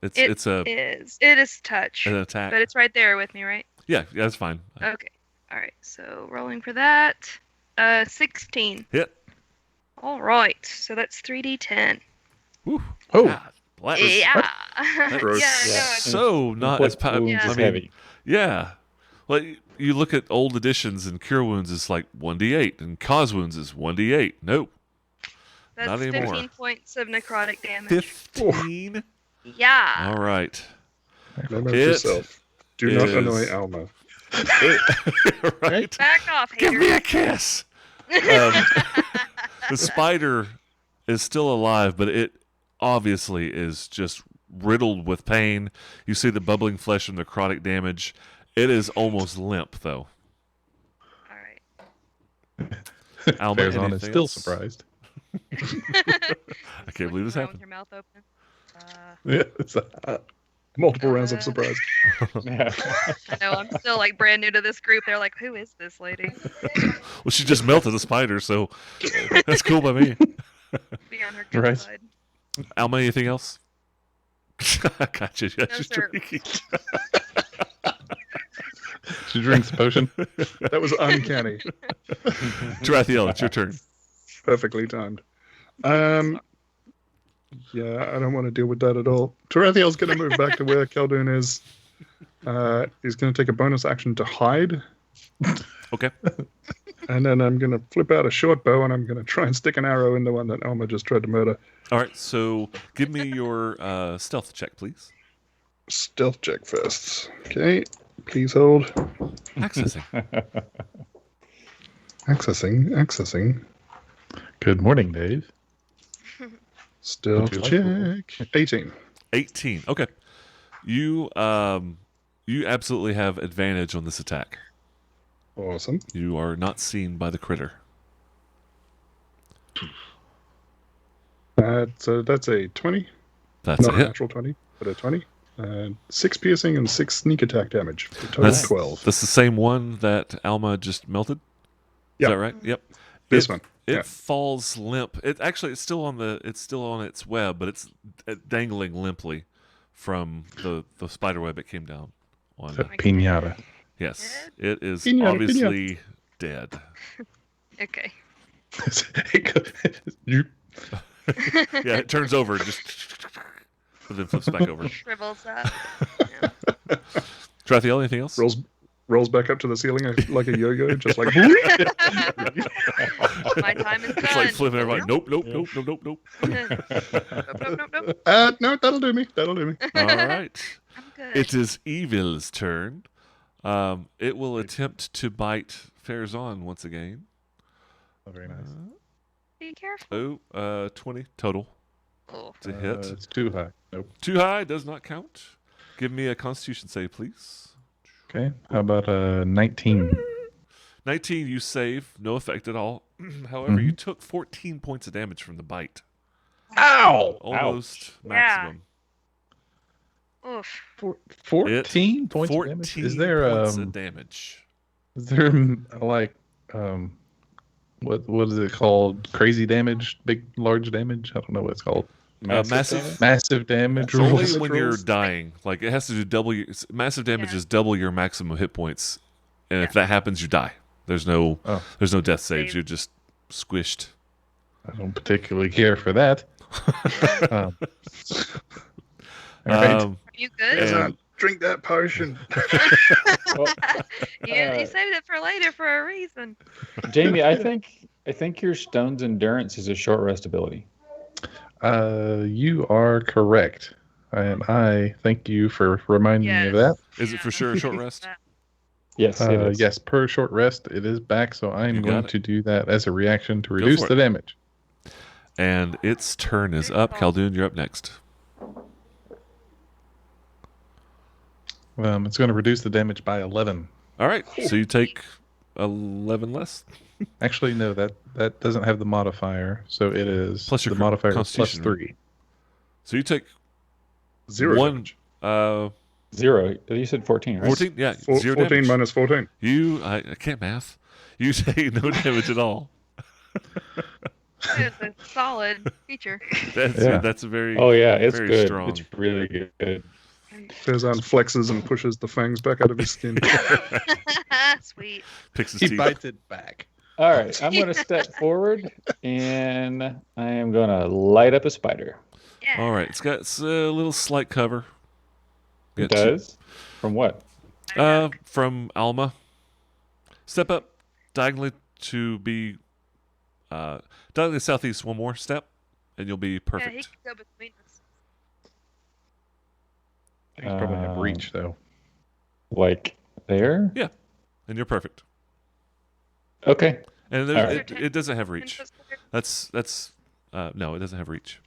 it's It it's a It is touch. an attack. But it's right there with me, right? Yeah, that's fine. Okay. Alright, so rolling for that. 16. Hit. Alright, so that's 3d10. Whew. Oh. God, that was Yeah. Gross. Yeah, Yeah. no, it's so not as Inflict powerful. wounds Yeah. is I mean, heavy. yeah. Well, you look at old editions and cure wounds is like 1d8 and cause wounds is 1d8. Nope. that's not anymore. 15 points of necrotic damage. 15. Yeah. All right. Remember It yourself. Do not is- annoy Alma. Right. Back off, Give me haters. a kiss. The spider is still alive, but it obviously is just riddled with pain. You see the bubbling flesh and necrotic damage. It is almost limp, though. Alright. Alma, Farazan is anything still else? surprised. I can't believe this Around happened. With your mouth open. Yeah. It's Multiple rounds of Uh, surprise. Yeah. I know, I'm still like brand new to this group. They're like, who is this lady? Well, she just melted a spider, so that's cool by me. Be on her good Right. side. Alma, anything else? I got you. Yeah, No, she's sir. drinking. She drinks the potion. That was uncanny. Tarathiel, it's your turn. Perfectly timed. Yeah, I don't want to deal with that at all. Tarathiel's going to move back to where Khaldun is. He's going to take a bonus action to hide. Okay. And then I'm going to flip out a short bow and I'm going to try and stick an arrow in the one that Alma just tried to murder. All right, so give me your stealth check, please. Stealth check first. Okay, please hold. Accessing. Accessing. Good morning, Dave. Stealth Would you like check. 18. 18. Okay. You absolutely have advantage on this attack. Awesome. You are not seen by the critter. That's a 20. That's Not a a hit. natural 20, but a 20. 6 piercing and 6 sneak attack damage. For a total That's of 12. That's the same one that Alma just melted. Is Yep. that right? Yep. This It- one. It Yeah. falls limp. It's still on its web, but it's dangling limply from the spider web it came down on. A pinata. Yes, it is Piñata, obviously dead. Okay. You Yeah, it turns over and just, but then flips back over. Shrivels up. Trathiel, anything else? Rolls back up to the ceiling like a yo-yo, just like. My time is done. It's like flipping everybody. Nope, nope, nope, nope, nope, nope. Nope. No, that'll do me. That'll do me. All right. I'm good. It is Evil's turn. It will attempt to bite Farazan once again. Oh, very nice. Be careful. 20 total Oh. to hit. It's too high. Nope. Too high, does not count. Give me a Constitution save, please. Okay. How about 19? 19, you save, no effect at all. However, you took 14 points of damage from the bite. Ow! Almost Yeah. maximum. Oof. 14 points of damage. 14 Is there points of damage. is there like what is it called? Crazy damage, large damage? I don't know what it's called. Massive. Massive damage Only rules. when you're rolls. dying. Like it has to do double. Massive damage Yeah. is double your maximum hit points, and if that happens, you die. There's no death saves. Save. You're just squished. I don't particularly care for that. All right. Are you good? And- Drink that potion. You saved it for later for a reason. Jamie, I think your stone's endurance is a short rest ability. You are correct. And I thank you for reminding me of that. Is it for sure a short rest? Yes, it is. Yes, per short rest, it is back, so I'm You got going it. to do that as a reaction to reduce for the it. damage. And its turn is up. Khaldun, you're up next. It's going to reduce the damage by 11. All right. So you take 11 less. Actually, no, that doesn't have the modifier, so it is Plus your the modifier is plus Constitution, right? 3. So you take 0 one. damage. 0. You said 14, right? 14. Yeah. 0 14 damage. minus 14. I can't math. You take no damage at all. It's a solid feature. That's a very. Oh yeah, it's very good. strong. It's really good. Farazan flexes and pushes the fangs back out of his skin. Sweet. Picks his He teeth. bites it back. All right, I'm going to step forward and I am going to light up a spider. Yeah. All right. It's a little slight cover. It Got two- does? From what? From Alma. Step up diagonally to be diagonally southeast one more step, and you'll be Yeah, he perfect. can go between us. He's probably have reach, though. Like there? And you're perfect. Okay. And All right. it doesn't have reach. That's no, it doesn't have reach.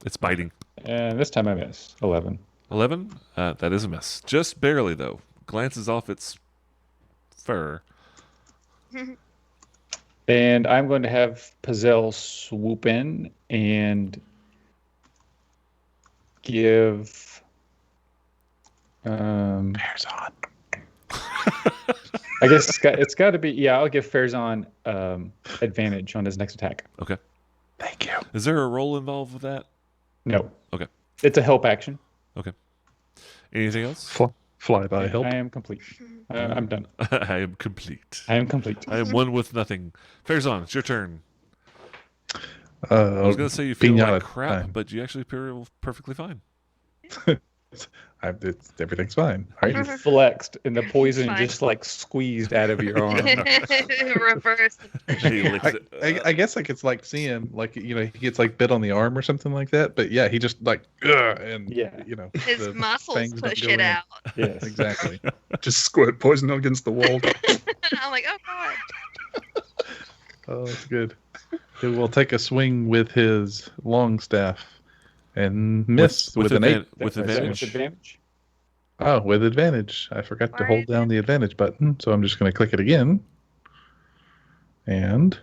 It's biting. And this time I miss. 11. 11. That is a miss. Just barely though. Glances off its fur. And I'm going to have Pazel swoop in and give Bears on. I guess it's got to be, yeah, I'll give Farazan advantage on his next attack. Okay. Thank you. Is there a roll involved with that? No. Okay. It's a help action. Anything else? Fly by help. I am complete. I'm done. I am complete. I am complete. I am one with nothing. Farazan, it's your turn. I I was going to say you feel Pinata like crap, time. but you actually feel perfectly fine. Everything's fine. All right. You flexed and the poison Fine. just like squeezed out of your arm. Reverse. He licks it. I guess I could like see him, like he gets like bit on the arm or something like that. But yeah, he just like and Yeah. His the muscles fangs don't push go it in. out. Yes. Exactly. Just squirt poison against the wall. I'm like, oh god. Oh, that's good. He will take a swing with his long staff and miss with an 8. With Is that advantage. advantage? Oh, with advantage. I forgot to Why hold down the advantage button, so I'm just going to click it again. And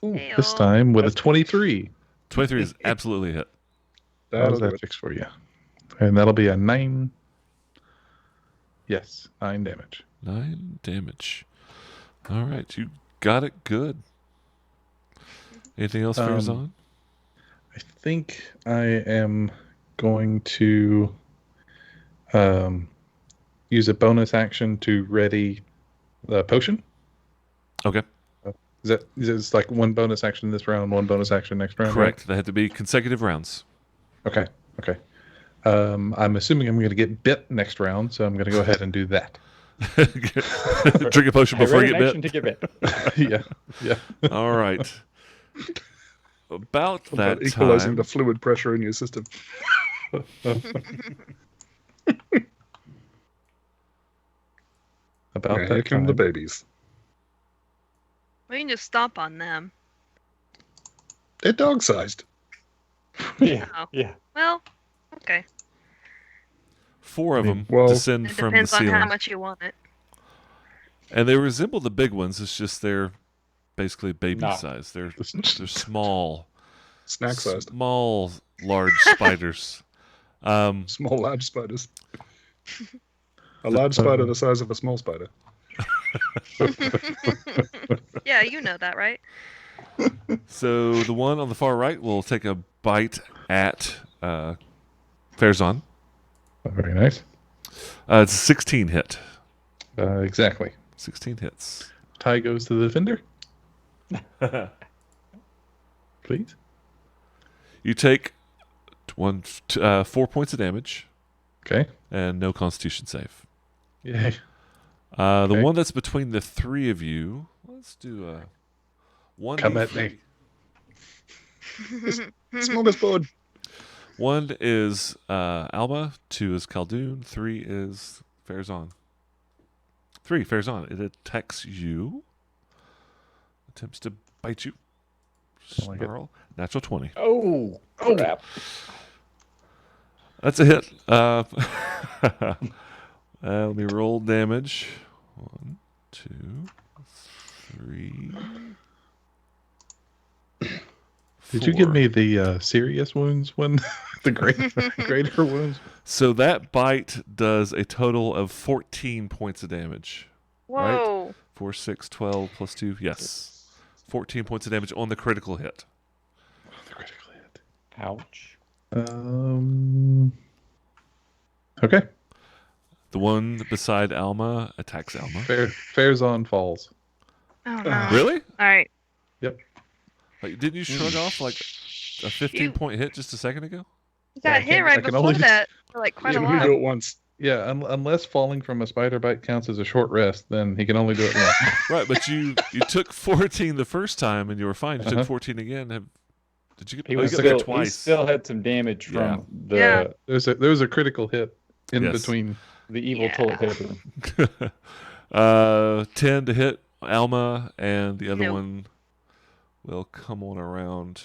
this Heyo. time with a 23. 23 is absolutely a hit. How's That'll do that it. fix for you? And that'll be a 9. Yes, 9 damage. 9 damage. All right, you got it good. Anything else, Farazan? I think I am going to use a bonus action to ready the potion. Okay. Is it like one bonus action this round, one bonus action next round? Correct. They have to be consecutive rounds. Right? Okay. I'm assuming I'm going to get bit next round, so I'm going to go ahead and do that. Drink a potion before you get action bit. to get bit. Yeah. All right. About that equalizing time, the fluid pressure in your system. About Here that come time. the babies. We can just stomp on them. They're dog-sized. Yeah. Oh. Yeah. Well, okay. 4 of I them mean, well, descend It from the depends on ceiling, how much you want it. and they resemble the big ones. It's just they're basically baby Not. size. They're small, Snack-sized. small, large spiders. Small, large spiders. A large spider the size of a small spider. Yeah, you know that, right? So the one on the far right will take a bite at Farazan. Very nice. It's a 16 hit. Exactly. 16 hits. Tie goes to the defender. Please. You take 4 points of damage Okay. and no Constitution save. Yay. The Okay. one that's between the 3 of you. Let's do a 1. Come at me. Smorgasbord. 1 is Alma, 2 is Khaldun, 3 is Farazan. 3, Farazan. It attacks you. Attempts to bite you. Don't like it. Snarl. Natural 20. Oh, crap. That's a hit. Let me roll damage. 1, 2, 3. Did you give 4. me the serious wounds one? The greater wounds? So that bite does a total of 14 points of damage. Whoa. 4, 6, 12 plus 2. Yes. 14 points of damage on the critical hit. The critical hit. Ouch. Okay. The one beside Alma attacks Alma. Farazan falls. Oh, no. Really? All right. Like, didn't you shrug off like a 15-point hit just a second ago? You got I hit can- right I can before only- that for like quite Yeah, a we do while. it once. Yeah, unless falling from a spider bite counts as a short rest, then he can only do it once. Right, but you took 14 the first time and you were fine. You Uh-huh. took 14 again. Did you get? He oh, was you got still, there twice. he still had some damage Yeah. from the Yeah. There was a critical hit in Yes. between. the evil Yeah. toilet paper. 10 to hit Alma, and the other Nope. one will come on around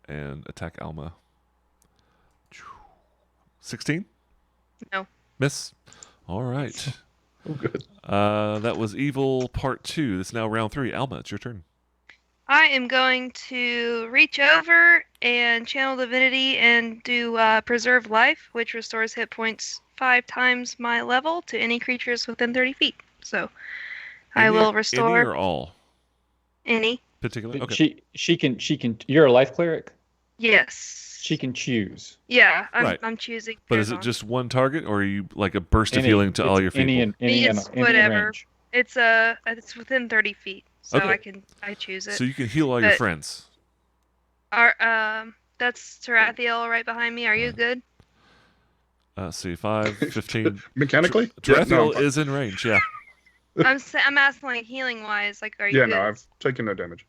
and attack Alma. 16? No. Miss. All right. Oh, good. That was Evil Part 2. This is now round 3. Alma, it's your turn. I am going to reach over and channel divinity and do preserve life, which restores hit points 5 times my level to any creatures within 30 feet. So I Any- will Any restore or all? any. Particular? Okay. She can you're a life cleric. Yes. She can choose. Yeah, Right. I'm choosing. But is it Farazan. just one target, or are you like a burst of Any- healing to all it's your people? Any It's any whatever. range. It's within 30 feet, so Okay. I choose it. So you can heal all your But- friends. That's Tarathiel right behind me. Are you good? Let's see, 5, 15. Mechanically? Tarathiel no, is in range, yeah. I'm asking like healing wise. Like, are you Yeah, good? no, I've taken no damage.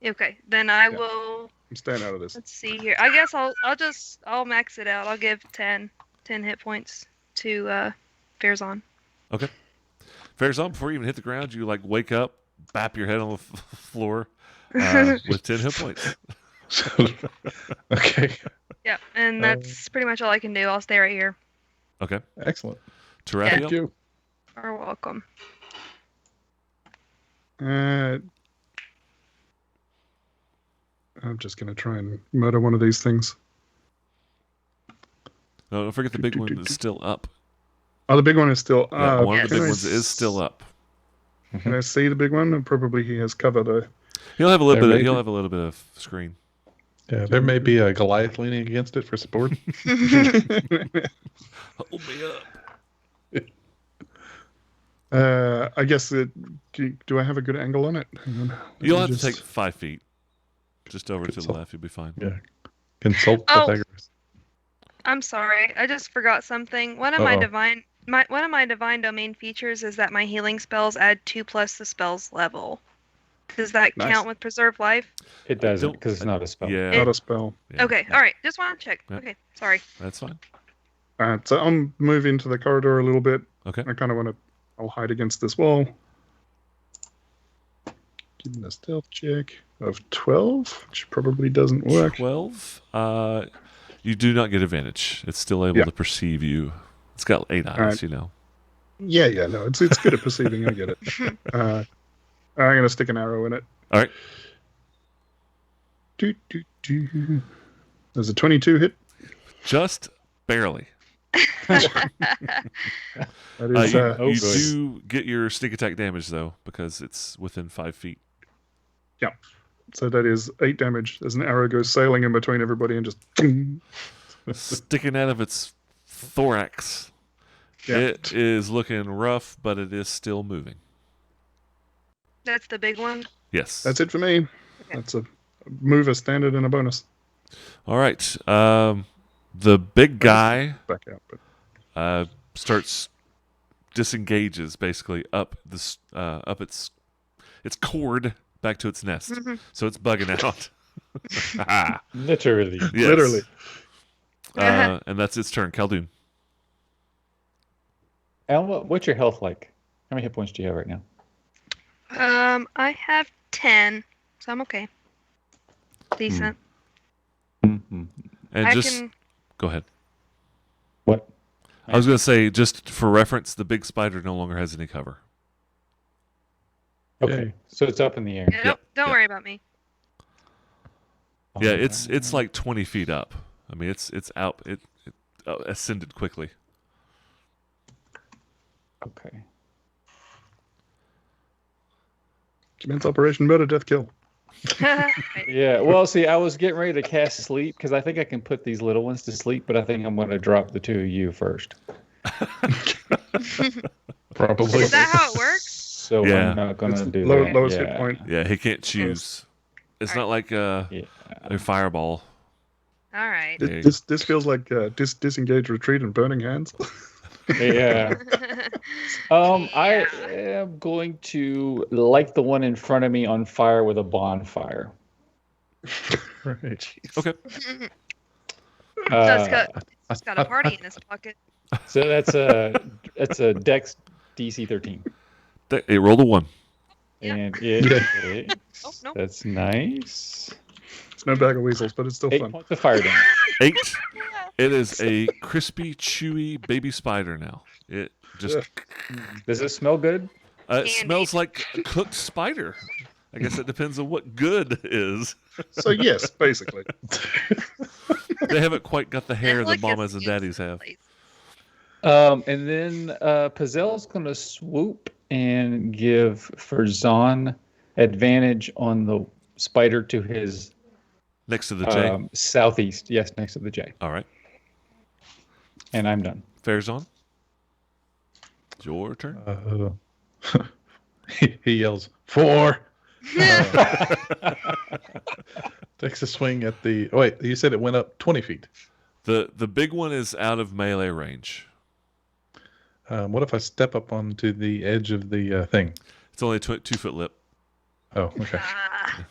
Okay, then I Yeah. will. I'm staying out of this. Let's see here. I guess I'll max it out. I'll give 10 hit points to Farazan. Farazan, before you even hit the ground, you like wake up, bap your head on the floor with 10 hit points. Okay. Yeah, and that's pretty much all I can do. I'll stay right here. Okay. Excellent. Tarathiel? Thank you. You're welcome. I'm just going to try and murder one of these things. No, don't forget the big one is still up. Oh, the big one is still Yeah, up. one of the Can big I ones is still up. Can I see the big one? And probably he has cover though. He'll have a little There bit. may He'll be- have a little bit of screen. Yeah, there may be a Goliath leaning against it for support. Hold me up. I guess do I have a good angle on it? Hang on. Let You'll me have to just- take 5 feet. Just over to the Consult. left, you'll be fine. Yeah. Consult Oh. Pythagoras. I'm sorry, I just forgot something. One of my divine domain features is that my healing spells add 2+ the spell's level. Does that Nice. count with preserve life? It doesn't don't- because it's not a spell. Yeah, Not a spell. yeah, Okay, all right. Just want to check. Yeah. Okay, sorry. that's fine. All right, so I'm moving into the corridor a little bit. Okay. I kind of want to. I'll hide against this wall. Give me a stealth check of 12, which probably doesn't work. 12. You do not get advantage. It's still able Yeah. to perceive you. It's got 8 eyes, right. you know. Yeah, no, it's good at perceiving. I get it. I'm gonna stick an arrow in it. All right. There's a 22 hit. Just barely. That is, You, oh, you good. do get your sneak attack damage, though, because it's within 5 feet. so that is 8 damage as an arrow goes sailing in between everybody and just. Sticking out of its thorax. Yeah. It is looking rough, but it is still moving. That's the big one. Yes. That's it for me. That's a move, a standard, and a bonus. All right. The big guy Back out, but starts disengages basically up this up its cord back to its nest. So it's bugging out. Literally. Yes. literally. And that's its turn. Khaldun. Alan, what's your health like? How many hit points do you have right now? I have 10, so I'm okay. Decent. Mm-hmm. And I just can. go ahead. What? I was going to say, just for reference, the big spider no longer has any cover. Okay, Yay. so it's up in the air. Don't yeah. worry about me. Yeah, it's like 20 feet up. I mean, it's out. It ascended quickly. Okay. Commence Operation Murder Death Kill. Right. Yeah, well, see, I was getting ready to cast sleep because I think I can put these little ones to sleep, but I think I'm going to drop the two of you first. Probably. Is that how it works? So Yeah. I'm not going to It's do that. lowest yeah. hit point. Yeah, he can't choose. It's not like a fireball. All right. Yeah. This feels like disengage, retreat, and burning hands. Yeah. I am going to light the one in front of me on fire with a bonfire. Right. Okay. It's got a party in his pocket. So that's a Dex DC 13, It rolled a 1. and Yeah. Oh, nope. That's nice. It's no bag of weasels, but it's still 8 fun. points of fire damage. 8. It is a crispy, chewy baby spider now. It just Does it smell good? it Candy. smells like a cooked spider. I guess it depends on what good is. So yes, basically. They haven't quite got the hair It's the like a mamas and daddies have. place. And then Pazel's going to swoop and give Farzan advantage on the spider to his Next to the J. southeast. Yes, next to the J. All right. And I'm done. Fair's on. It's your turn. He yells, 4. Takes a swing at the. Oh, wait, you said it went up 20 feet. The big one is out of melee range. What if I step up onto the edge of the thing? It's only a 2-foot lip. Oh, okay. Ah.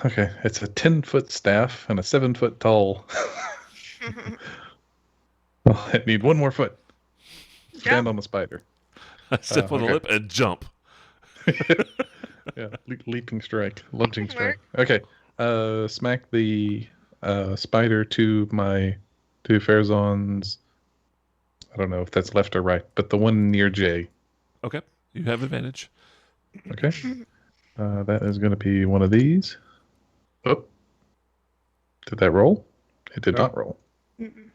Okay, it's a 10-foot staff and a 7-foot tall. Well, I need one more foot. Stand Jump. on the spider. Step on the okay. lip and jump. Yeah, leaping strike, lunging Can strike. Okay, smack the spider to Farazan's. I don't know if that's left or right, but the one near J. Okay. You have advantage. Okay, that is going to be one of these. Oh, did that roll? It did No. not roll. Mm-mm.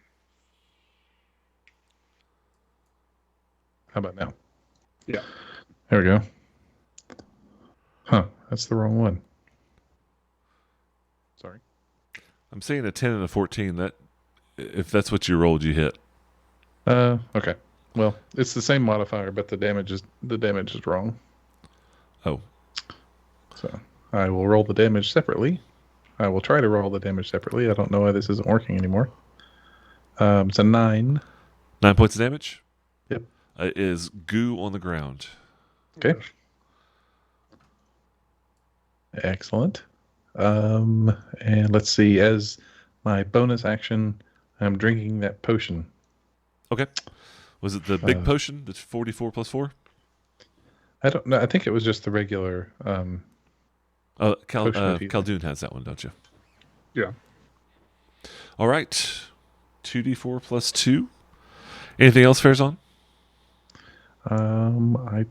How about now? Yeah. There we go. Huh, that's the wrong one. Sorry. I'm seeing a 10 and a 14. That if that's what you rolled, you hit. Okay. Well, it's the same modifier, but the damage is wrong. Oh, So I will roll the damage separately. I will try to roll the damage separately. I don't know why this isn't working anymore. It's a 9. 9 points of damage. Yep. It is goo on the ground. Okay. Excellent. And let's see. As my bonus action, I'm drinking that potion. Okay. Was it the big potion that's 44 plus 4? I don't know. I think it was just the regular. Khaldun has that one, don't you? Yeah. All right. 2d4 plus 2. Anything else, Farazan? I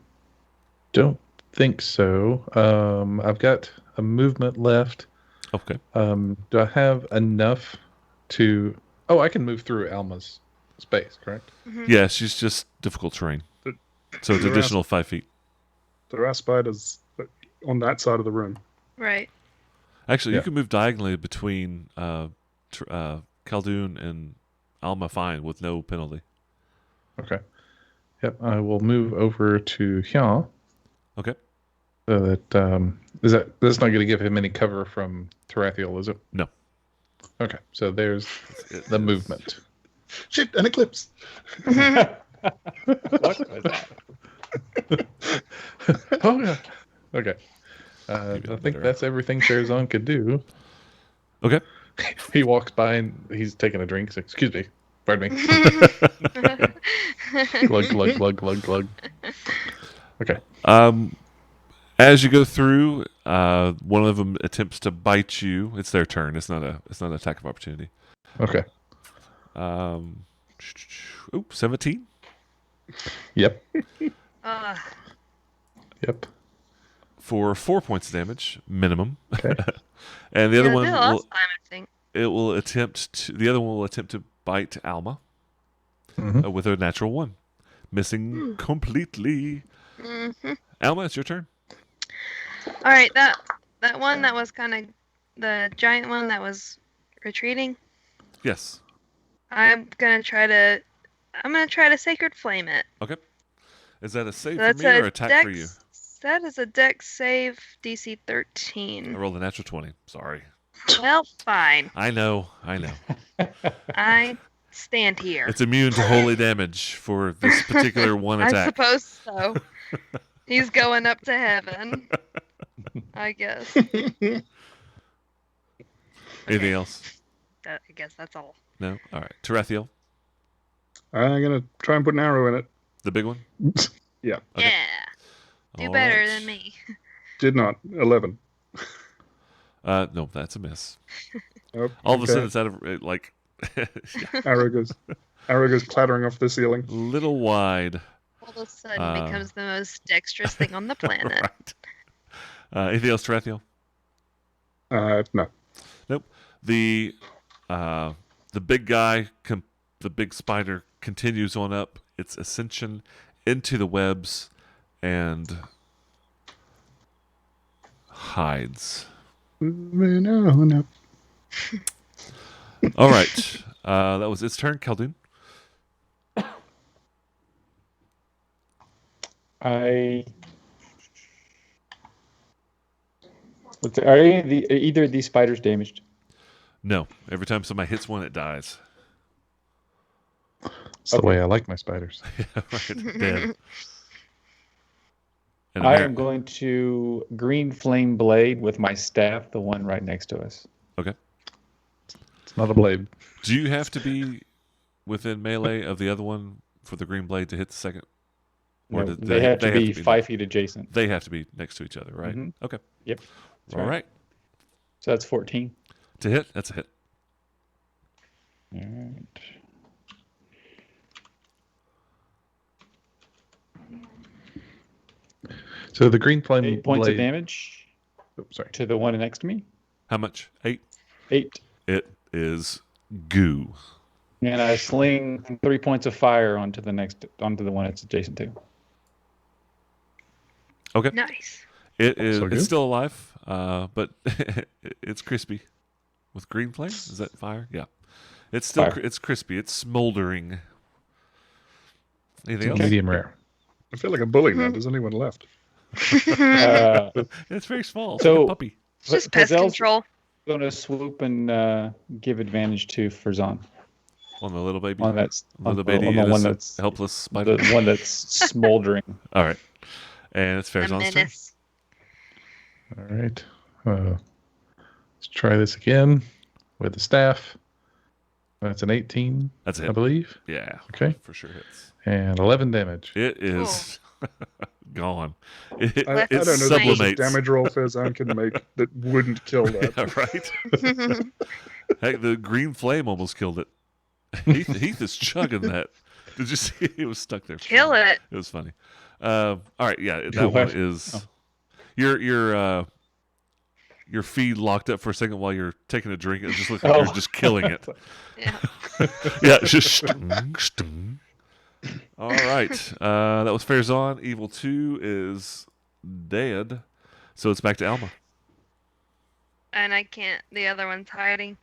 don't think so. I've got a movement left. Okay. Do I have enough to? Oh, I can move through Alma's space, correct? Yeah, she's just difficult terrain. So it's additional 5 feet. There are spiders on that side of the room. Right. Actually, Yeah. you can move diagonally between Khaldun and Alma fine with no penalty. Okay. Yep. I will move over to Hyun. Okay. So that that's not going to give him any cover from Tarathiel, is it? No. Okay. So there's the movement. Shit, an eclipse. What was that? Oh yeah. Okay. I Maybe think better. that's everything Farazan could do. Okay. He walks by and he's taking a drink. So, excuse me. Pardon me. Glug, glug, glug, glug, glug. Okay. As you go through, one of them attempts to bite you. It's their turn. It's not an attack of opportunity. Okay. 17. Yep. Ugh. Yep. For 4 points of damage minimum. Okay. And the other Yeah, one did will, last time, I think. the other one will attempt to bite Alma Mhm. with a natural 1, missing completely. Mm-hmm. Alma, it's your turn. All right, that one that was kind of the giant one that was retreating. Yes. I'm gonna try to sacred flame it. Okay. Is that a save So for that's me or a attack dex, for you? That is a dex save DC I 13. rolled a natural 20. Sorry. Well, fine. I know. I stand here. It's immune to holy damage for this particular one I attack. suppose so. He's going up to heaven. I guess. Anything else? I guess that's all. No? All right. Tarathiel, I'm gonna try and put an arrow in it. the big one? Yeah. Okay. Yeah. Do All better right. than me. Did not. 11. No, that's a miss. Oh, All of a okay. sudden, it's out of like Arrow goes clattering off the ceiling. a little wide. All of a sudden becomes the most dexterous thing on the planet. Right. Anything else, Tarathiel? No. Nope. The big guy, the big spider, continues on up its ascension into the webs and hides. No. All right. That was its turn. Khaldun. Are either of these spiders damaged? No. Every time somebody hits one, it dies. That's the way I like my spiders. Right. Dead. And I am going to green flame blade with my staff, the one right next to us. Okay. It's not a blade. Do you have to be within melee of the other one for the green blade to hit the second? Or No, do they have to be 5 feet adjacent. They have to be next to each other, right? Mhm. Okay. Yep. All right. So that's 14. To hit, that's a hit. All right. So the green flame 8 points blade. of damage Oops, sorry. to the one next to me. How much? 8? 8. It is goo. And I sling 3 points of fire onto the one it's adjacent to. Okay. Nice. It is. So It's good. still alive, but it's crispy. With green flame, is that fire? Yeah. It's still Fire. it's crispy. It's smoldering. Anything else? Medium rare. I feel like a bully now. There's only one left. It's very small. It's So- like a puppy. It's just pest Hazel's control. going to swoop and give advantage to Farzan On the little baby. on that Little on baby the one innocent, that's helpless spider. the one that's smoldering. All right. And it's A Farazan's turn. menace. All right. Let's try this again with the staff. That's an 18, That's a I hit. believe. Yeah. Okay. For sure hits. And 11 damage. It is gone. It, I it don't know that there's a sublimates. damage roll Farazan can make that wouldn't kill that. Yeah, right? Heck, the green flame almost killed it. Heath is chugging that. Did you see? It was stuck there. Kill it. It was funny. All right, yeah, that one What? is your feed locked up for a second while you're taking a drink. It just looks like Oh. you're just killing it. Yeah. Yeah, it's just stung, stung. All right, that was Farazan. Evil 2 is dead, so it's back to Alma. And I can't. The other one's hiding.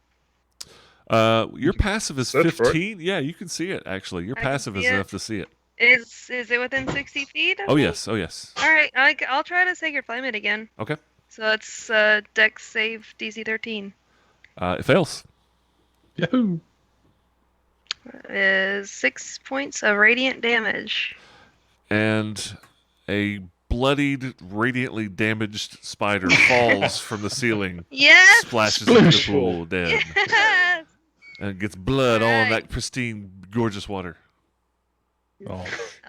Your passive is Search for it. 15. Yeah, you can see it actually. Your I can passive is see it. enough to see it. Is it within 60 feet? of Oh me? yes, oh yes. All right. I'll try to Sacred Flame it again. Okay. So it's Dex save DC 13. It fails. Yahoo! Is 6 points of radiant damage. And a bloodied, radiantly damaged spider falls from the ceiling, Yes. splashes into the Splish. pool, dead, Yes. and gets blood all in Alright. that pristine, gorgeous water. Oh,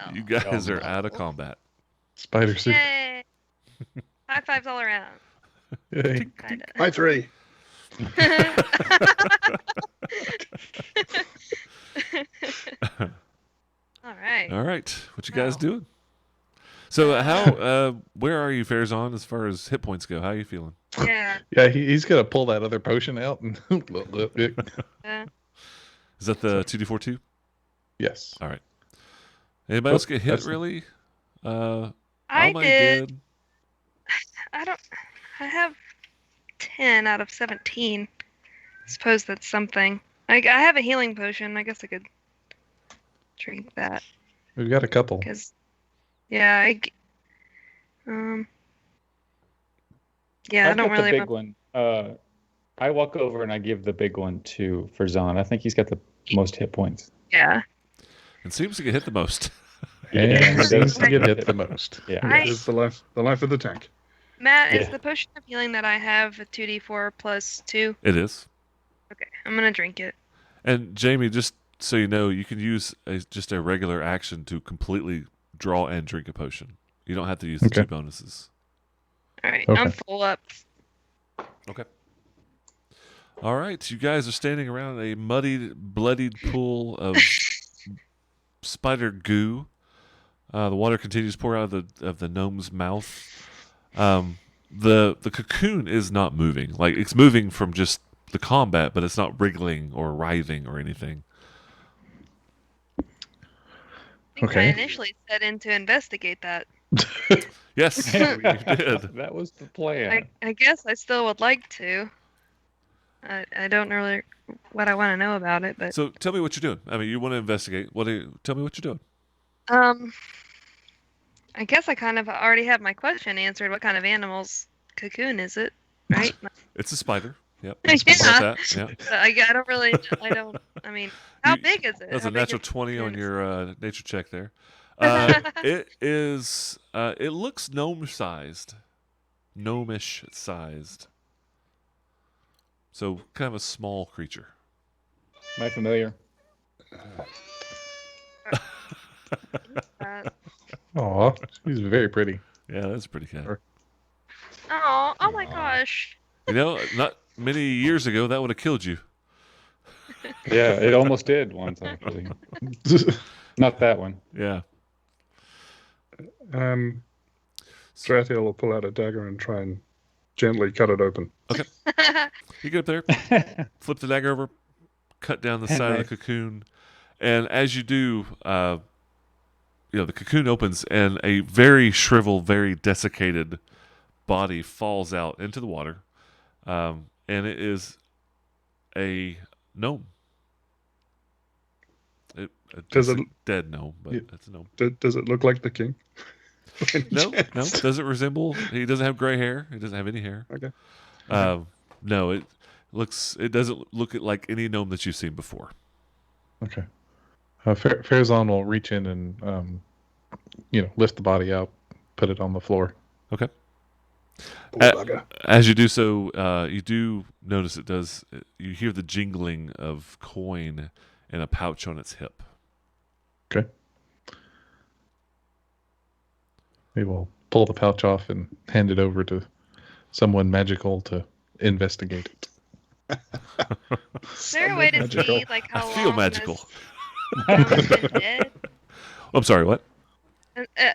Oh. You guys are out of combat. spider suit. Yay. High fives all around. Yay. Kinda. Hi, 3. All right. All right, what you guys Wow. doing? So how? Where are you, Farazan, as far as hit points go? How are you feeling? Yeah. Yeah, he's going to pull that other potion out. And Is that the 2d4 Yes. All right. Anybody else get hit that's- really? I Alma did. I don't. I have 10 out of 17. Suppose that's something. I have a healing potion. I guess I could drink that. We've got a couple. Cause, yeah, yeah, I I've don't got really. the big one. I walk over and I give the big one to Farzan. I think he's got the most hit points. Yeah. It seems to get hit the most. And Yeah. seems to get hit the most. Yeah. I- It's the life of the tank. Matt, is Yeah. the potion of healing that I have a 2d4 plus 2? It is. Okay, I'm gonna drink it. And Jamie, just so you know, you can use just a regular action to completely draw and drink a potion. You don't have to use the Okay. 2 bonuses. All right, Okay. I'm full up. Okay. All right, you guys are standing around a muddied, bloodied pool of spider goo. The water continues to pour out of the gnome's mouth. The cocoon is not moving. Like, it's moving from just the combat, but it's not wriggling or writhing or anything. I think Okay. I initially set in to investigate that. Yes, you did. That was the plan. I guess I still would like to. I don't know really what I want to know about it, but So tell me what you're doing. I mean, you want to investigate. Tell me what you're doing. I guess I kind of already have my question answered. What kind of animal's cocoon is it? Right? It's a spider. Yep. Yeah. About that. Yeah. I don't really. I mean, how You- big is it? That's How a big natural is the 20 on cocoon? your nature check there. It is. It looks gnome-sized, gnomish sized. So kind of a small creature. Am I familiar? Aw, she's very pretty. Yeah, that's pretty cat. Oh my gosh. You know, not many years ago that would have killed you. Yeah, it almost did once actually. Not that one. Yeah. Strathiel will pull out a dagger and try and gently cut it open. You get up there, flip the dagger over, cut down the side of Nice. the cocoon, and as you do, the cocoon opens and a very shriveled, very desiccated body falls out into the water, and it is a gnome. Does It's it- a dead gnome, but Yeah. that's a gnome. Does it look like the king? No. Does it resemble? He doesn't have gray hair. He doesn't have any hair. Okay. No, it looks. It doesn't look like any gnome that you've seen before. Okay. Farazan will reach in and lift the body out, put it on the floor. Okay. Poor bugger. As you do so, you do notice it does. You hear the jingling of coin in a pouch on its hip. Okay. We will pull the pouch off and hand it over to someone magical to investigate it. Is there a way to Magical. see like how I feel long magical. this gnome has been dead? I'm sorry. What?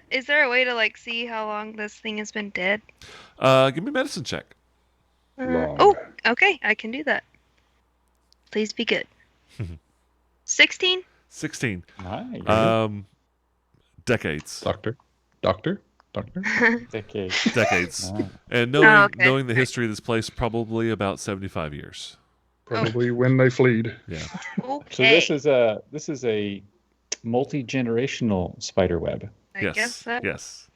Is there a way to like see how long this thing has been dead? Give me a medicine check. Long. Oh, okay, I can do that. Please be good. 16. 16. Nice. Decades. Doctor? Decade. Decades. Ah. And Oh, okay. knowing the history of this place, probably about 75 years. Probably when they fled. Yeah. Okay. So this is a multi-generational spider web. I yes. guess that Yes.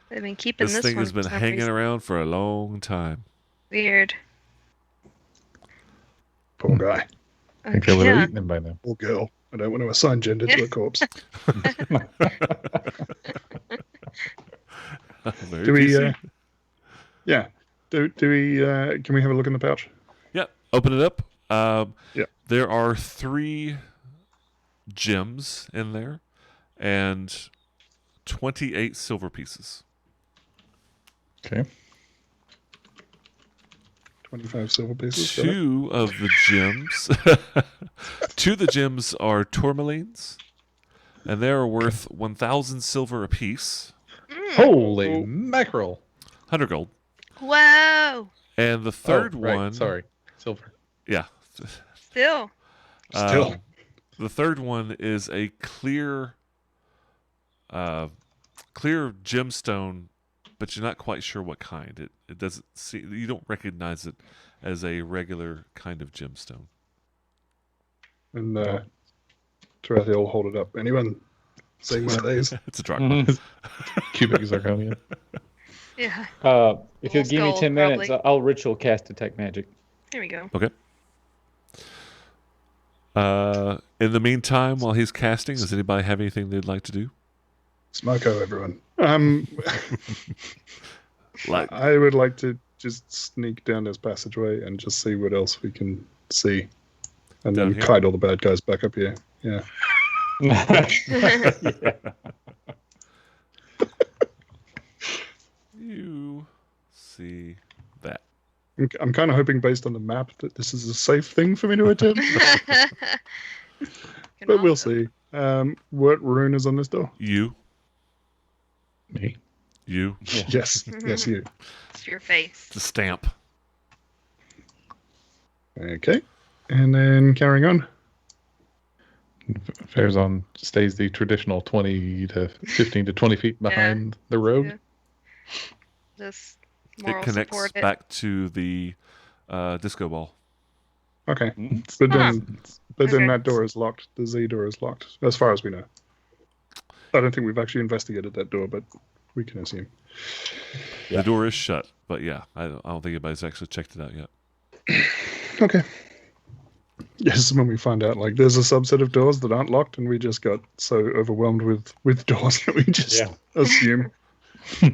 they've been keeping This this thing one has been for some hanging reason. around for a long time. Weird. Poor guy. I think they would have Yeah. eaten him by now. Poor girl. I don't want to assign gender to a corpse. Very Do we? PC. Yeah. Do we? Can we have a look in the pouch? Yep. Open it up. Yeah. There are 3 gems in there and 28 silver pieces. Okay. 25 silver pieces. got it. 2 of the gems. 2 of the gems are tourmalines, and they are worth 1,000 silver apiece, Holy mackerel! 100 gold. Whoa. And the third Oh, right, one, Sorry. Silver. yeah, Still. Still. the third one is a clear gemstone, but you're not quite sure what kind. It doesn't see. You don't recognize it as a regular kind of gemstone. And Tarathiel will hold it up. Anyone seen one of these? It's a drachma. Cubic zirconia. Yeah. If you'll give me Skull, 10 minutes, probably. I'll ritual cast detect magic. There we go. Okay. In the meantime, while he's casting, does anybody have anything they'd like to do? Smoko, everyone. Like, I would like to just sneak down this passageway and just see what else we can see. And Down then here? kite all the bad guys back up here. Yeah. you see that. I'm kind of hoping, based on the map, that this is a safe thing for me to attempt. But we'll see. What rune is on this door? You. Me. You. Yes. Yes, you. It's your face. The stamp. Okay. And then carrying on. Farazan stays the traditional 20 to 15 to 20 feet behind the road. Yeah. Just It moral connects support it. back to the disco ball. Okay. Mm. But Ah. then Okay. that door is locked. The Z door is locked, as far as we know. I don't think we've actually investigated that door, but we can assume. Yeah. The door is shut, but yeah, I don't think anybody's actually checked it out yet. Okay. Yes, when we find out, like, there's a subset of doors that aren't locked, and we just got so overwhelmed with doors that we just assume. Is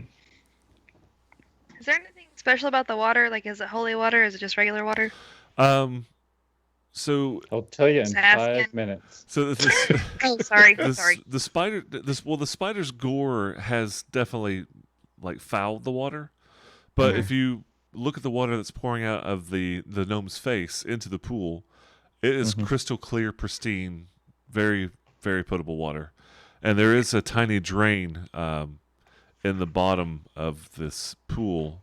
there anything special about the water? Like, is it holy water? Is it just regular water? So I'll tell you in Just asking. 5 minutes. this, Oh, sorry. this Sorry. the spider the spider's gore has definitely like fouled the water, but if you look at the water that's pouring out of the gnome's face into the pool, it is crystal clear, pristine, very, very potable water. And there is a tiny drain in the bottom of this pool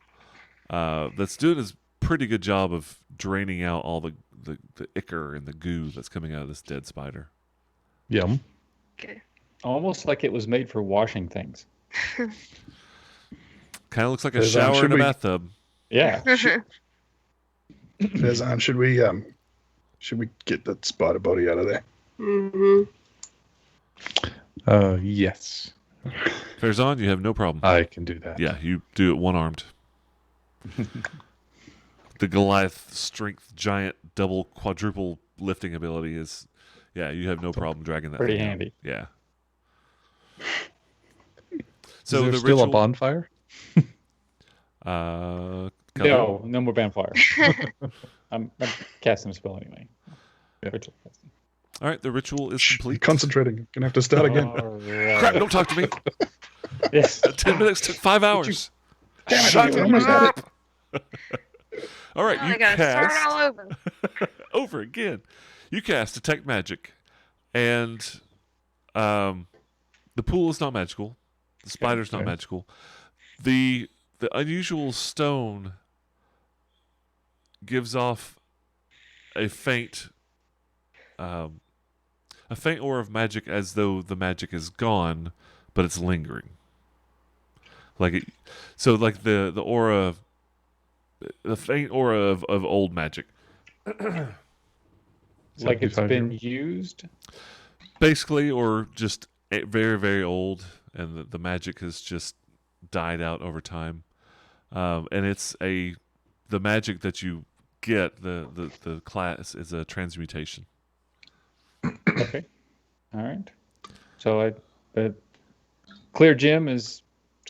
that's doing a pretty good job of draining out all the ichor and the goo that's coming out of this dead spider. Yum. Okay. Almost like it was made for washing things. Kind of looks like a There's, shower should in a we- bathtub. Yeah. Fezan, should we get that spider body out of there? Mm-hmm. Yes. Farazan, you have no problem. I can do that. Yeah, you do it one-armed. The Goliath strength giant double quadruple lifting ability is, yeah, you have no problem dragging that. Pretty thing out. handy. Yeah. So is there the still a ritual, bonfire? Khaldun? No more bonfire. I'm casting a spell anyway. Yeah. Ritual casting. All right, the ritual is complete. Concentrating. Gonna have to start again. All Crap! right. Don't talk to me. Yes. 10 minutes took 5 hours. Damn it, Shut I almost had it. up. All right, Now you I gotta start cast all over. over again. You cast detect magic, and the pool is not magical. The spider's not Okay. magical. The unusual stone gives off a faint aura of magic, as though the magic is gone, but it's lingering. Like the aura, the faint aura of old magic. Like it's 75 been years. used. Basically, or just very, very old, and the magic has just died out over time. And it's the magic that you get, the class is a transmutation. Okay. All right. So the clear gem it's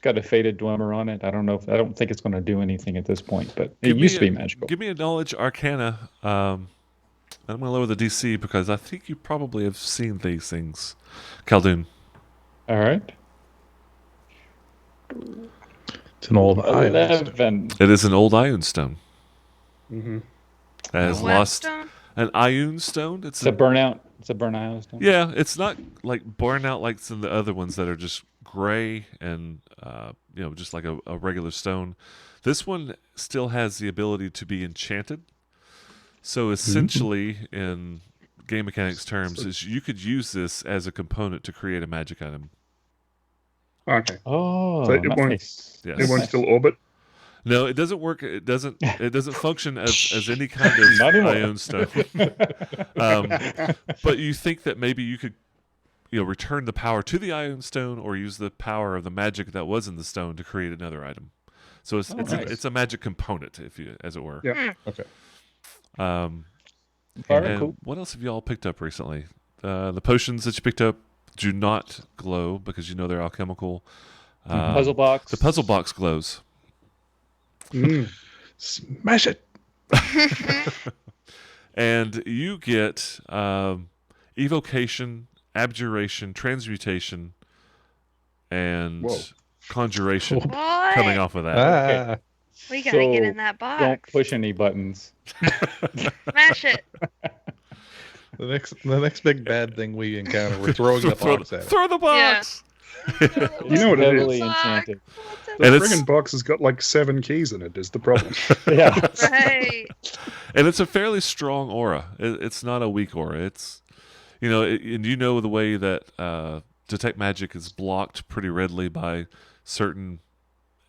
got a faded dwemer on it. I don't think it's going to do anything at this point, but it used to be magical. Give me a knowledge arcana. I'm going to lower the DC because I think you probably have seen these things. Khaldun. All right. It's an old iron. 11. It is an old Ioun stone. Mm-hmm. It has What lost stone? an Ioun stone. It's a burnout. It's a burnout stone. Yeah, it's not like burnout like some of the other ones that are just gray and just like a regular stone. This one still has the ability to be enchanted. So essentially, in game mechanics terms, is you could use this as a component to create a magic item. Okay. Oh, So it won't- nice. Yes. It won't still orbit. No, it doesn't work. It doesn't function as any kind of Not anymore. Ioun stone. But you think that maybe you could, return the power to the Ioun stone, or use the power of the magic that was in the stone to create another item. So it's nice. it's a magic component, as it were. Yeah. Okay. All right, And cool. what else have you all picked up recently? The potions that you picked up do not glow because they're alchemical. Puzzle box. The puzzle box glows. Mm. Smash it. And you get evocation, abjuration, transmutation, and Whoa. conjuration What? coming off of that. Ah. We gotta get So, in that Don't box. push any buttons. Smash it. The next big bad thing we encounter, we're throwing the box at it. Throw the box! You know what it Heavily is? enchanted. The And it's- friggin' box has got like 7 keys in it. Is the problem? Yeah. Right. And it's a fairly strong aura. It's not a weak aura. It's, and the way that detect magic is blocked pretty readily by certain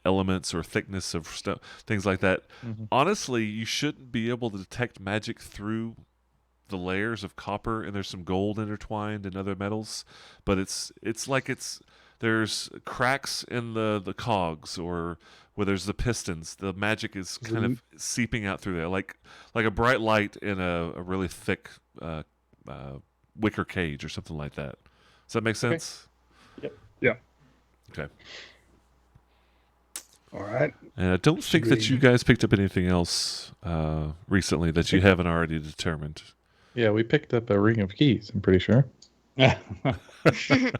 elements or thickness of stuff, things like that. Mhm. Honestly, you shouldn't be able to detect magic through the layers of copper, and there's some gold intertwined and other metals, but it's like there's cracks in the cogs, or where there's the pistons. The magic is kind of seeping out through there, like a bright light in a really thick wicker cage or something like that. Does that make sense? Yep. Yeah. Okay. All right. And I don't think that you guys picked up anything else recently that you haven't already determined. Yeah, we picked up a ring of keys, I'm pretty sure. Yeah. It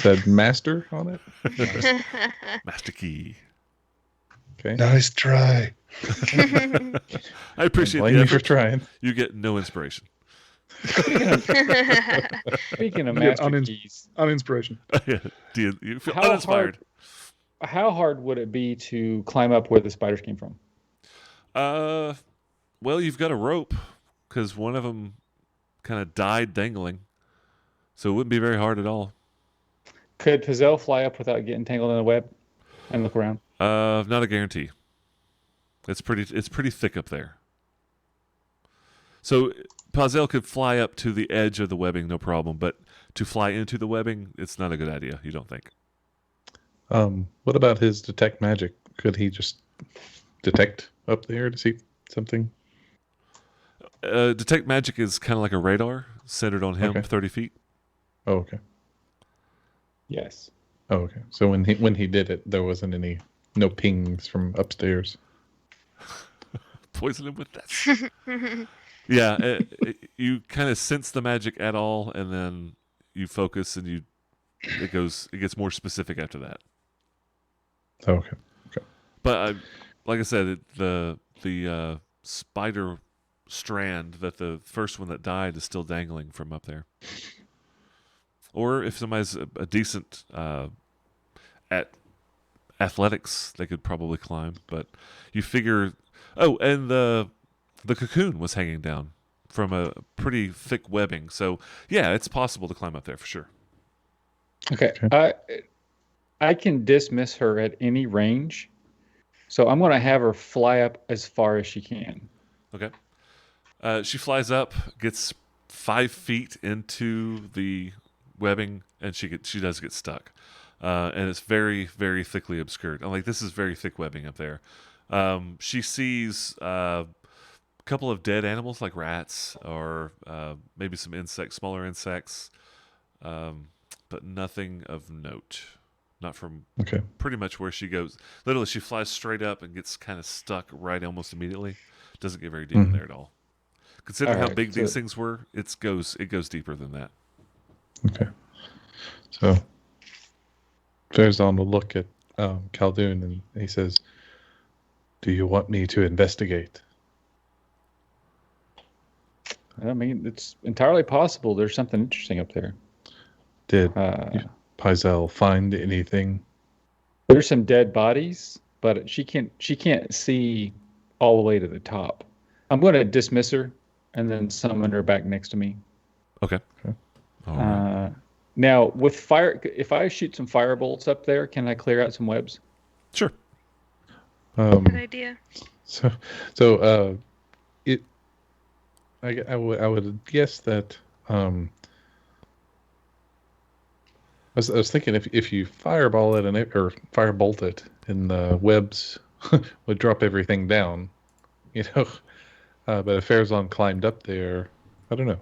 said master on it. Master key. Okay. Nice try. I appreciate Blame the me for effort. trying. You get no inspiration. Speaking of Yeah, master keys, Uninspiration. You feel How uninspired. how hard would it be to climb up where the spiders came from? Well, you've got a rope because one of them kind of died dangling, so it wouldn't be very hard at all. Could Pizel fly up without getting tangled in the web and look around? Not a guarantee. It's pretty thick up there. So Pazel could fly up to the edge of the webbing, no problem. But to fly into the webbing, it's not a good idea. You don't think? What about his detect magic? Could he just detect up there to see something? Detect magic is kind of like a radar centered on him, Okay. 30 feet. Oh, okay. Yes. Oh, okay. So when he did it, there wasn't no pings from upstairs. Poison him with that. Yeah, you kind of sense the magic at all, and then you focus, and it gets more specific after that. Oh, okay. But like I said, the spider strand that the first one that died is still dangling from up there. Or if somebody's a decent at athletics, they could probably climb. But you figure, and the cocoon was hanging down from a pretty thick webbing. So yeah, it's possible to climb up there for sure. Okay. I can dismiss her at any range. So I'm going to have her fly up as far as she can. Okay. She flies up, gets 5 feet into the webbing, and she does get stuck. And it's very, very thickly obscured. I'm like, this is very thick webbing up there. She sees a couple of dead animals like rats or maybe some insects, smaller insects, but nothing of note. Not from pretty much where she goes. Literally, she flies straight up and gets kind of stuck right almost immediately. Doesn't get very deep in there at all. Considering how big these things were, it goes deeper than that. Okay. So Farazan will look at Khaldun and he says, "Do you want me to investigate?" I mean, it's entirely possible there's something interesting up there. Did Pyzel find anything? There's some dead bodies, but she can't see all the way to the top. I'm going to dismiss her and then summon her back next to me. Okay. All right. Now, with fire, if I shoot some fire bolts up there, can I clear out some webs? Sure. Good idea. I would guess that I was thinking if you fireball it or firebolt it, and the webs would drop everything down, But if Farazan climbed up there, I don't know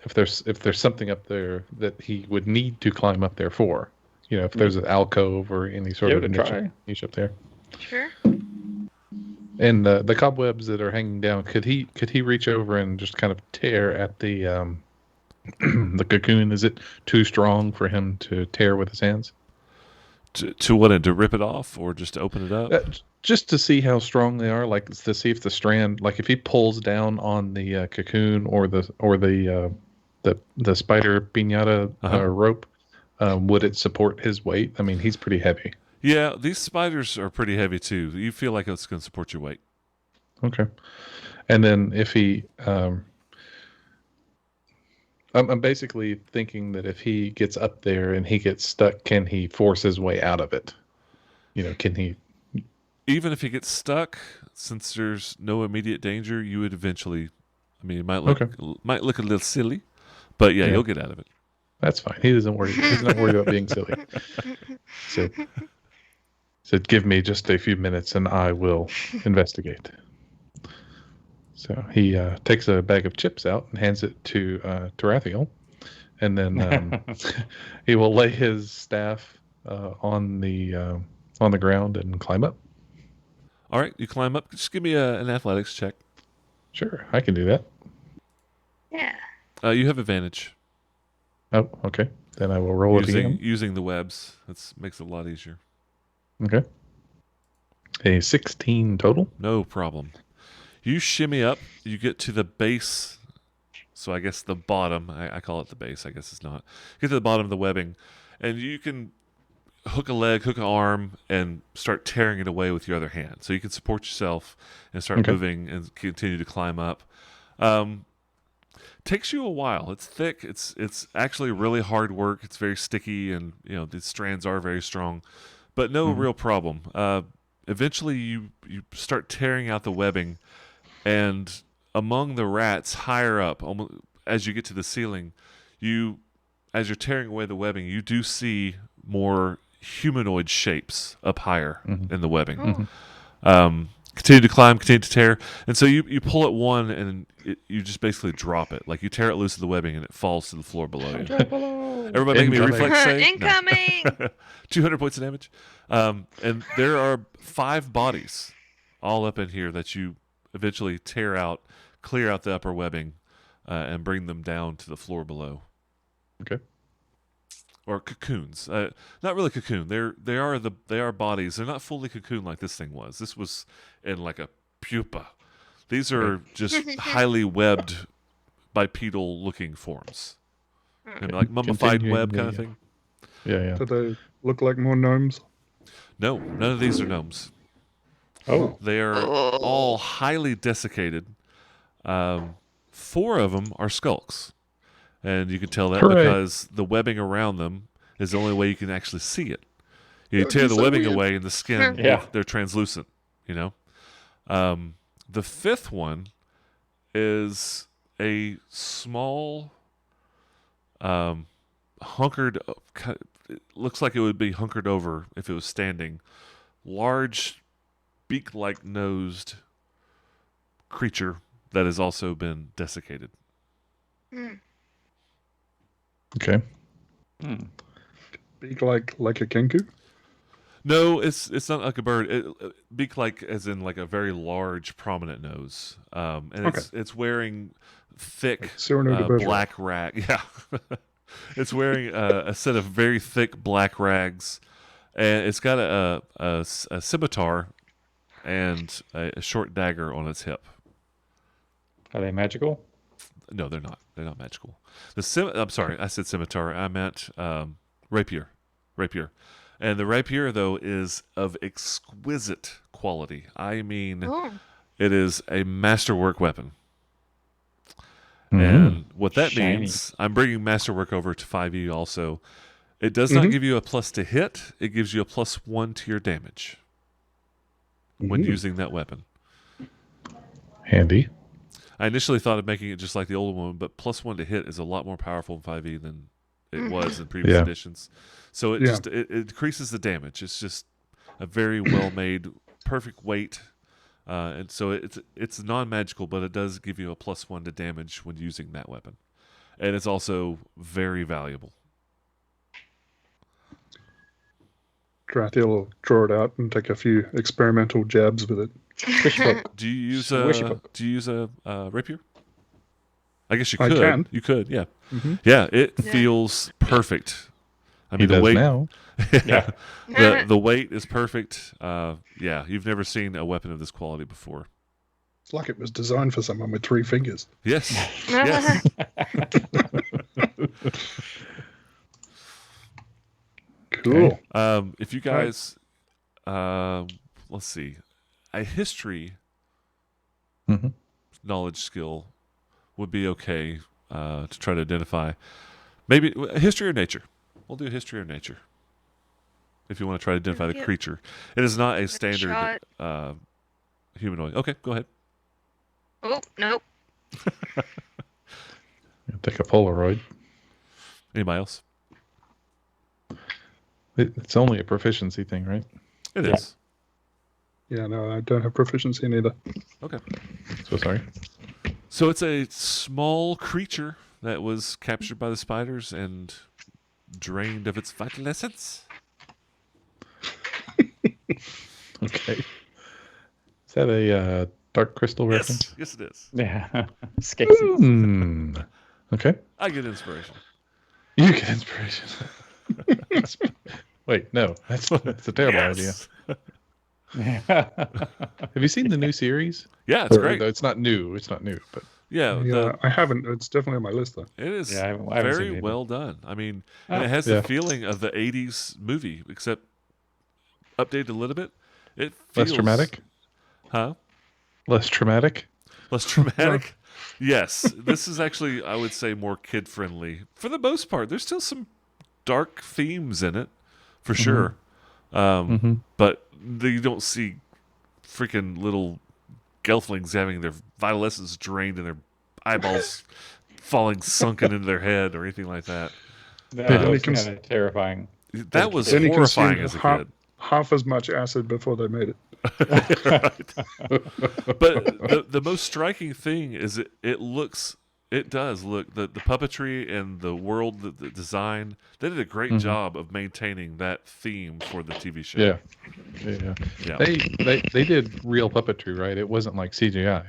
if there's something up there that he would need to climb up there for. If there's an alcove or any sort of niche up there. Sure. And the cobwebs that are hanging down, could he reach over and just kind of tear at the the cocoon? Is it too strong for him to tear with his hands? To what? To rip it off or just to open it up? Just to see how strong they are, like to see if the strand, like if he pulls down on the cocoon or the spider piñata rope, would it support his weight? I mean, he's pretty heavy. Yeah, these spiders are pretty heavy too. You feel like it's going to support your weight. Okay. And then if he, I'm basically thinking that if he gets up there and he gets stuck, can he force his way out of it? Can he? Even if he gets stuck, since there's no immediate danger, you would eventually. I mean, it might look a little silly, but yeah, you'll get out of it. That's fine. He doesn't worry. He's not worried about being silly. So give me just a few minutes and I will investigate. So he takes a bag of chips out and hands it to Tarathiel, and then he will lay his staff on the ground and climb up. All right, you climb up. Just give me an athletics check. Sure, I can do that. Yeah. You have advantage. Oh, okay. Then I will roll it again. Using the webs. That makes it a lot easier. Okay. A 16 total. No problem. You shimmy up. You get to the base. So I guess the bottom. I call it the base. I guess it's not. You get to the bottom of the webbing, and you can hook a leg, hook an arm, and start tearing it away with your other hand. So you can support yourself and start moving and continue to climb up. Takes you a while. It's thick. It's actually really hard work. It's very sticky, and the strands are very strong, but no real problem. Eventually, you start tearing out the webbing, and among the rats higher up, almost as you get to the ceiling, you as you're tearing away the webbing, you do see more humanoid shapes up higher in the webbing. Oh. Continue to climb, continue to tear, and so you pull at one, and you just basically drop it. Like you tear it loose of the webbing, and it falls to the floor below you. Everybody, make me a Incoming. reflex save. Incoming! 200 points of damage. And there are 5 bodies all up in here that you eventually tear out, clear out the upper webbing, and bring them down to the floor below. Okay. Or cocoons. Not really cocoon. They are bodies. They're not fully cocoon like this thing was. This was in like a pupa. These are just highly webbed bipedal looking forms. And like mummified Continuing web the- kind of thing. Yeah. Do they look like more gnomes? No, none of these are gnomes. Oh, They are all highly desiccated. 4 of them are skulks. And you can tell that Hooray. because the webbing around them is the only way you can actually see it. You That tear would the be so webbing weird. away and the skin, Yeah. they're translucent, you know? The 5th one is a small, hunkered, it looks like it would be hunkered over if it was standing, large, beak-like nosed creature that has also been desiccated. Okay. Beak like a kenku? No, it's not like a bird. Beak like as in like a very large, prominent nose. And it's wearing thick Cyrano de Bergerac. black rag. Yeah, it's wearing a set of very thick black rags, and it's got a scimitar and a short dagger on its hip. are they magical? No, they're not. They're not magical. I'm sorry, I said scimitar. I meant rapier. Rapier. And the rapier, though, is of exquisite quality. I mean, Oh. it is a masterwork weapon. Mhm. And what that Shiny. means, I'm bringing masterwork over to 5e also. It does not give you a plus to hit. It gives you a +1 to your damage when using that weapon. Handy. I initially thought of making it just like the old one, but +1 to hit is a lot more powerful in 5e than it was in previous Yeah. editions. So it Yeah. just it decreases the damage. It's just a very well made, perfect weight, and so it's non-magical, but it does give you a +1 to damage when using that weapon, and it's also very valuable. Drathiel will draw it out and take a few experimental jabs with it. Squish book. Do you use Swish a book. rapier? I guess you I could. can. You could, yeah. Mhm. Yeah, it Yeah. feels perfect. I He mean, the does weight. now. Yeah. The weight is perfect. Yeah, you've never seen a weapon of this quality before. It's like it was designed for someone with 3 fingers. Yes. Yes. Cool. If you guys, let's see, a history Mhm. knowledge skill would be okay to try to identify. Maybe history or nature. We'll do history or nature. If you want to try to identify the Yep. creature, it is not a shot. standard humanoid. Okay, go ahead. Oh, nope. Take a Polaroid. Anybody else? It's only a proficiency thing, right? It Yeah. is. Yeah, no, I don't have proficiency in either. Okay. So sorry. So it's a small creature that was captured by the spiders and drained of its vital essence. Okay. Is that a Dark Crystal reference? Yes, it is. Yeah. Sketchy. Hmm. Okay. I get inspiration. You get inspiration. Wait, no, that's a terrible idea. Yes. Have you seen the new series? Yeah, it's Or, great. It's not new. It's not new, but Yeah, Yeah, I haven't. It's definitely on my list, though. it is Yeah, I haven't seen it very either. well done. I mean, Oh. and it has Yeah. the feeling of the 80s movie, except updated a little bit. It feels, less traumatic. Huh? Less traumatic. Less traumatic? Yes. This is actually, I would say, more kid-friendly. For the most part, there's still some dark themes in it, for sure. But you don't see freaking little gelflings having their vital essence drained and their eyeballs falling sunken into their head or anything like that. That Then was he can- kind of terrifying. That was Then he horrifying consumed as a kid. half as much acid before they made it. But the most striking thing is it does look the puppetry and the world, the design. They did a great job of maintaining that theme for the TV show. Yeah. Yeah. They did real puppetry, right? It wasn't like CGI.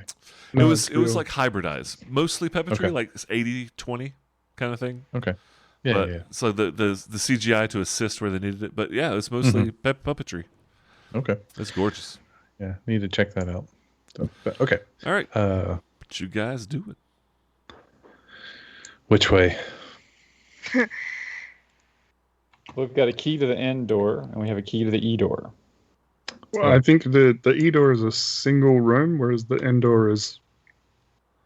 It was like hybridized, mostly puppetry, Okay. like 80-20 kind of thing. Okay. Yeah, But, yeah. So the CGI to assist where they needed it, but yeah, it's mostly puppetry. Okay. It's gorgeous. Yeah, need to check that out. So, but, okay. All right, Which you guys do it. way? We've got a key to the N door, and we have a key to the E door. Well, I think the E door is a single room, whereas the N door is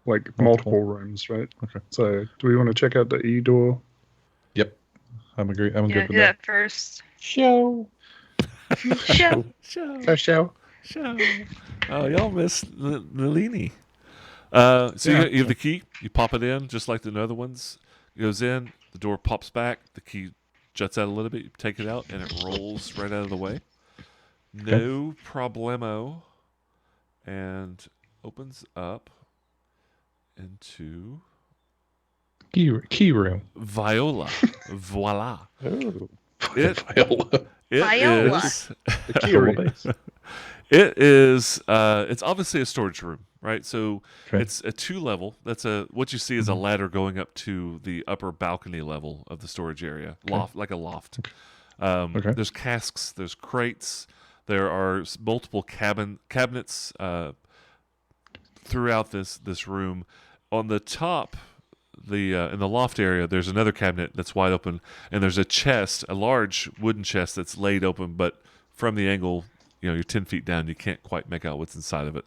like multiple rooms, right? Okay. So, do we want to check out the E door? Yep. I'm Yeah, good with do that. that first. Show. Show. Show. Oh, y'all missed Nalini. So you have the key. You pop it in, just like the other ones. It goes in. The door pops back. The key juts out a little bit. You take it out, and it rolls right out of the way. No problemo. And opens up into Key room. Viola. Voila. Oh. Viola. Viola. The key ring. It is. It's obviously a storage room, right? So Okay. it's a 2-level. That's what you see is a ladder going up to the upper balcony level of the storage area, loft, like a loft. Okay. There's casks. There's crates. There are multiple cabinets throughout this room. On the top, in the loft area, there's another cabinet that's wide open, and there's a chest, a large wooden chest that's laid open, but from the angle, you're 10 feet down, you can't quite make out what's inside of it.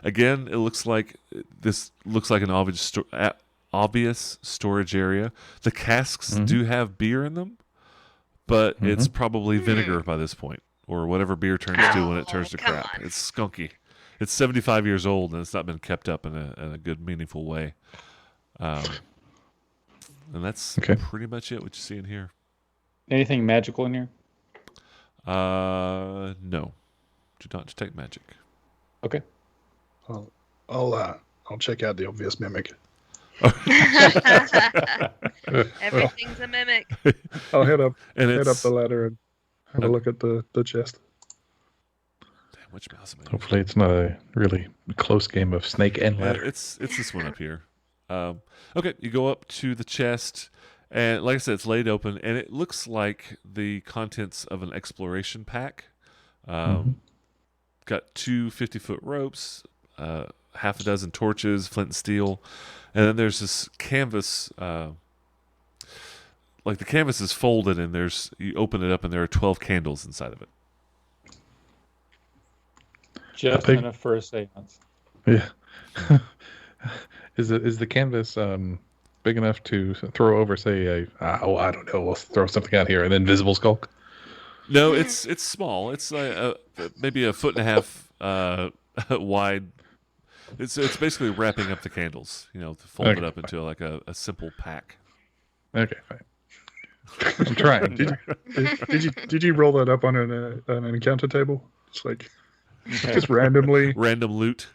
Again, it looks like an obvious storage area. The casks do have beer in them, but it's probably vinegar by this point, or whatever beer turns to when it turns to come crap. on. It's skunky. It's 75 years old, and it's not been kept up in a good, meaningful way. And that's pretty much it, what you see in here. Anything magical in here? No. Do not detect magic. Okay. I'll check out the obvious mimic. Everything's a mimic. I'll head up And the ladder and have a look at the chest. Damn, which mouse am I using? Hopefully, it's not a really close game of snake and ladder. It's this one up here. Okay, you go up to the chest, and like I said, it's laid open, and it looks like the contents of an exploration pack. Got 2 50-foot ropes, half a dozen torches, flint and steel, and then there's this canvas. Like the canvas is folded, and you open it up, and there are 12 candles inside of it. Just pig- enough for a seance. Yeah. Is the canvas big enough to throw over, say, I don't know, we'll throw something out here, an invisible skulk? No, it's small. It's maybe a foot and a half wide. It's basically wrapping up the candles, to fold it up into like a simple pack. Okay, fine. I'm trying. Did you roll that up on an encounter table? It's like just randomly, Random loot.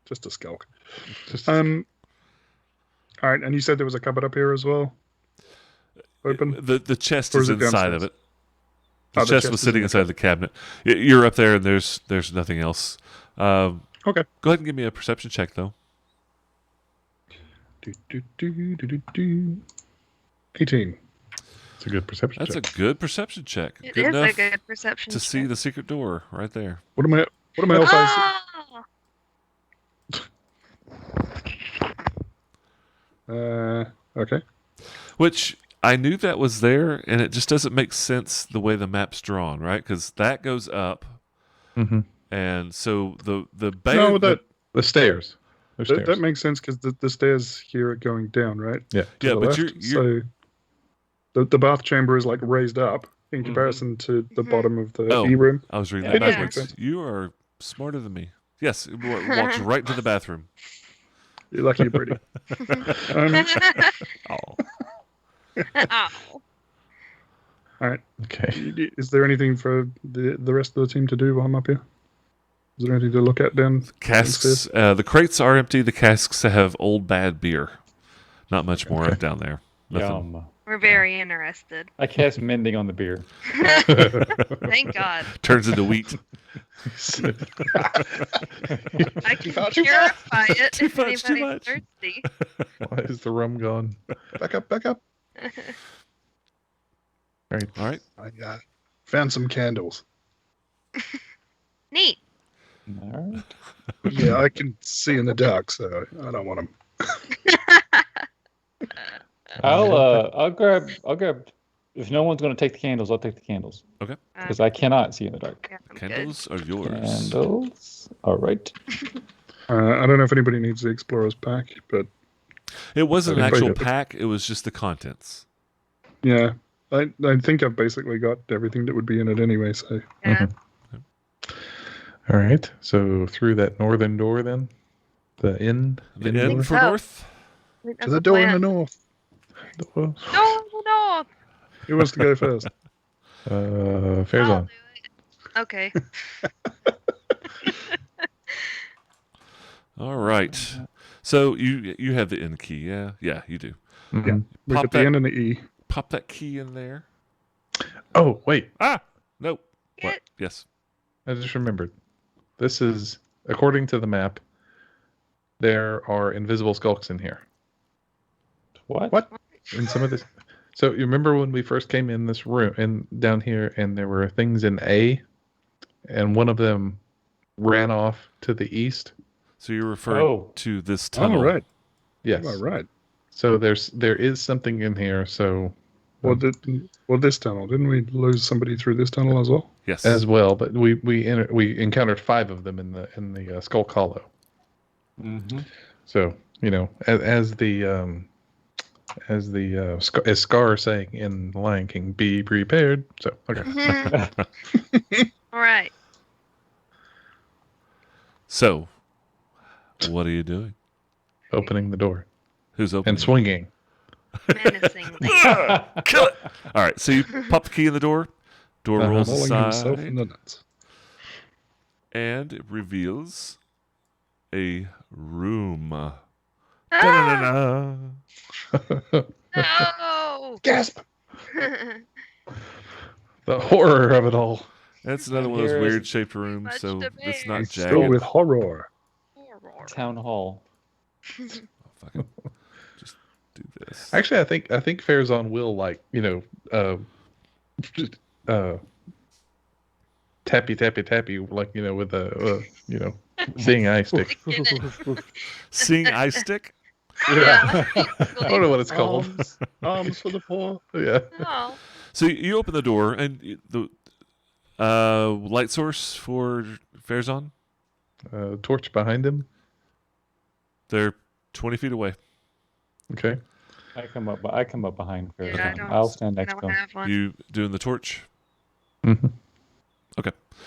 just a skulk. Just- All right, and you said there was a cupboard up here as well. Open. The chest Or is is it inside downstairs? of it. Oh, The chest was is sitting in the inside the cabinet. You're up there, and there's nothing else. Okay. Go ahead and give me a perception check, though. 18. It's a good perception That's check. a good perception check. It Good is enough a good perception to see check. the secret door right there. What am I else? Oh, Okay. Which I knew that was there, and it just doesn't make sense the way the map's drawn, right? Because that goes up, and so the bay. No, that The stairs. There's stairs. that makes sense because the stairs here are going down, right? Yeah. To Yeah, the but left. you're So the bath chamber is like raised up in comparison to the bottom of the Oh. E room. I was reading Yeah, that it does make backwards. sense. You are smarter than me. Yes, it walks right into the bathroom. You're lucky you're pretty. um, Oh, Oh. All right. Okay. Is there anything for the rest of the team to do while I'm up here? Is there anything to look at Casks. The crates are empty. The casks have old bad beer. Not much more Okay. down there. Nothing. Yum. We're very interested. I cast mending on the beer. Thank God. Turns into wheat. I can far too purify it Too if much, too anybody's much. thirsty. Why is the rum gone? Back up, back up. Right. All right. I found some candles. Neat. All right. Yeah, I can see in the dark, so I don't want them. I'll grab. If no one's going to take the candles, I'll take the candles because I cannot see in the dark. Yeah, I'm Candles are yours. Candles. All right. I don't know if anybody needs the explorer's pack, but It wasn't an I think actual I did. pack. It was just the contents. yeah, I think I've basically got everything that would be in it anyway. So good. Yeah. All right. So through that northern door, then the inn. The inn inn door? for so. north. I think To that's the door in the plan. north. Well, No. who wants to go first? fair's I'll on. do it. Okay. All right. So you have the inn key, yeah? Yeah, you do. Mhm. We Pop got the that- N and the E. Pop that key in there. Oh wait, No. What? Get- Yes. I just remembered. This is according to the map. There are invisible skulks in here. What? In some of this. So you remember when we first came in this room and down here, and there were things in A, and one of them ran off to the east. So you're referring Oh. to this tunnel. All right. Yes. All right. So there is something in here. So Well, this tunnel, didn't we lose somebody through this tunnel as well? Yes. as well, but we encountered 5 of them in the Skull Hollow. Mm-hmm. So as Scar saying in Lion King, be prepared. So okay. All right. So, what are you doing? Opening the door Who's opening? and swinging. Menacingly. Kill it! All right. So you pop the key in the door. Door rolls Rolling himself in aside, the nuts. and it reveals a room. Ah, Da-da-da-da. no. Gasp! The horror of it all. That's another one of those Here is weird shaped rooms. much So to it's bear. not Let's jagged. go with horror. Town hall. Fucking just do this. Actually, I think Fairzon will tappy like with a seeing eye stick. Seeing eye stick. Yeah. I don't know what it's called. Arms for the poor. Yeah. Oh. So you open the door, and the light source for Fairzon, Torch behind him. they're 20 feet away. Okay. I come up behind Yeah, I Farazan. don't, I'll stand I next don't to him. have one. You doing the torch? Mm-hmm.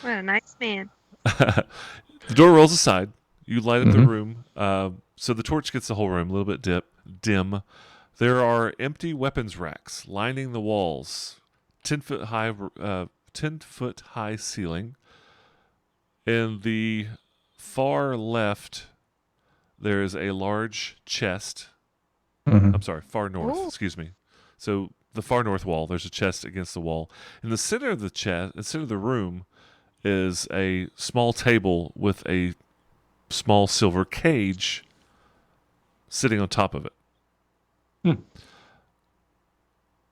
What a nice man. The door rolls aside. You light up the Mhm. room. So the torch gets the whole room a little bit dim. There are empty weapons racks lining the walls. 10-foot high ceiling. In the far left, there is a large chest. Mm-hmm. I'm sorry, far north. Ooh. Excuse me. So the far north wall, there's a chest against the wall. In the center of the chest, the center of the room, is a small table with a small silver cage sitting on top of it. Hmm.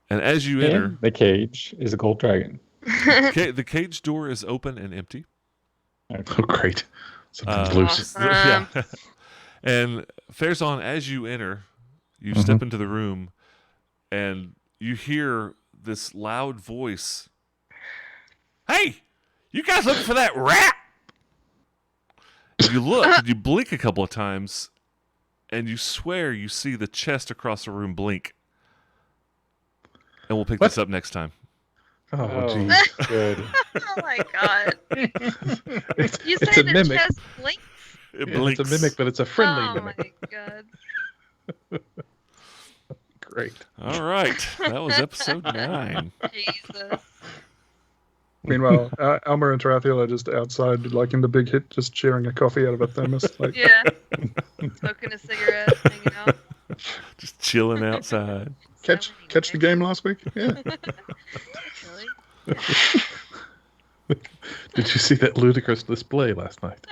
And as you enter, In the cage is a gold dragon. the cage door is open and empty. Oh, great. Something's Uh, loose. Awesome. Yeah. And Fairzon, as you enter, you Mhm. step into the room, and you hear this loud voice. Hey, you guys looking for that rat? You look, and you blink a couple of times, and you swear you see the chest across the room blink. And we'll pick What? this up next time. Oh, Oh. geez. Good. Oh my god. It's, You it's say a the mimic. chest blinks? It Yeah, blinks. it's a mimic, but it's a friendly Oh mimic. my god. Great. All right. That was episode 9. Jesus. Meanwhile, Alma and Tarathiel are just outside, like in the big hit, just sharing a coffee out of a thermos. Like, Yeah. Smoking a cigarette, hanging out. Just chilling outside. catch the game last week? Yeah. Actually. Did you see that ludicrous display last night?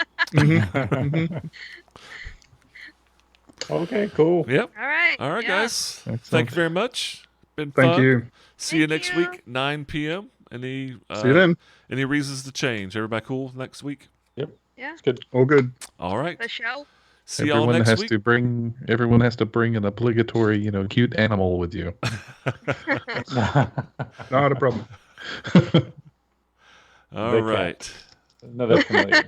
Okay, cool. Yep. All right. All right, yeah. guys. Excellent. Thank you very much. Been Thank fun. you. See you Thank next you. week, 9 p.m. Any See you then. Any reasons to change? Everybody cool next week? Yeah. It's good. All good. All right. The show. See y'all next week. Everyone has to bring an obligatory, cute animal with you. Not a problem. All The cat. right. No, that's familiar.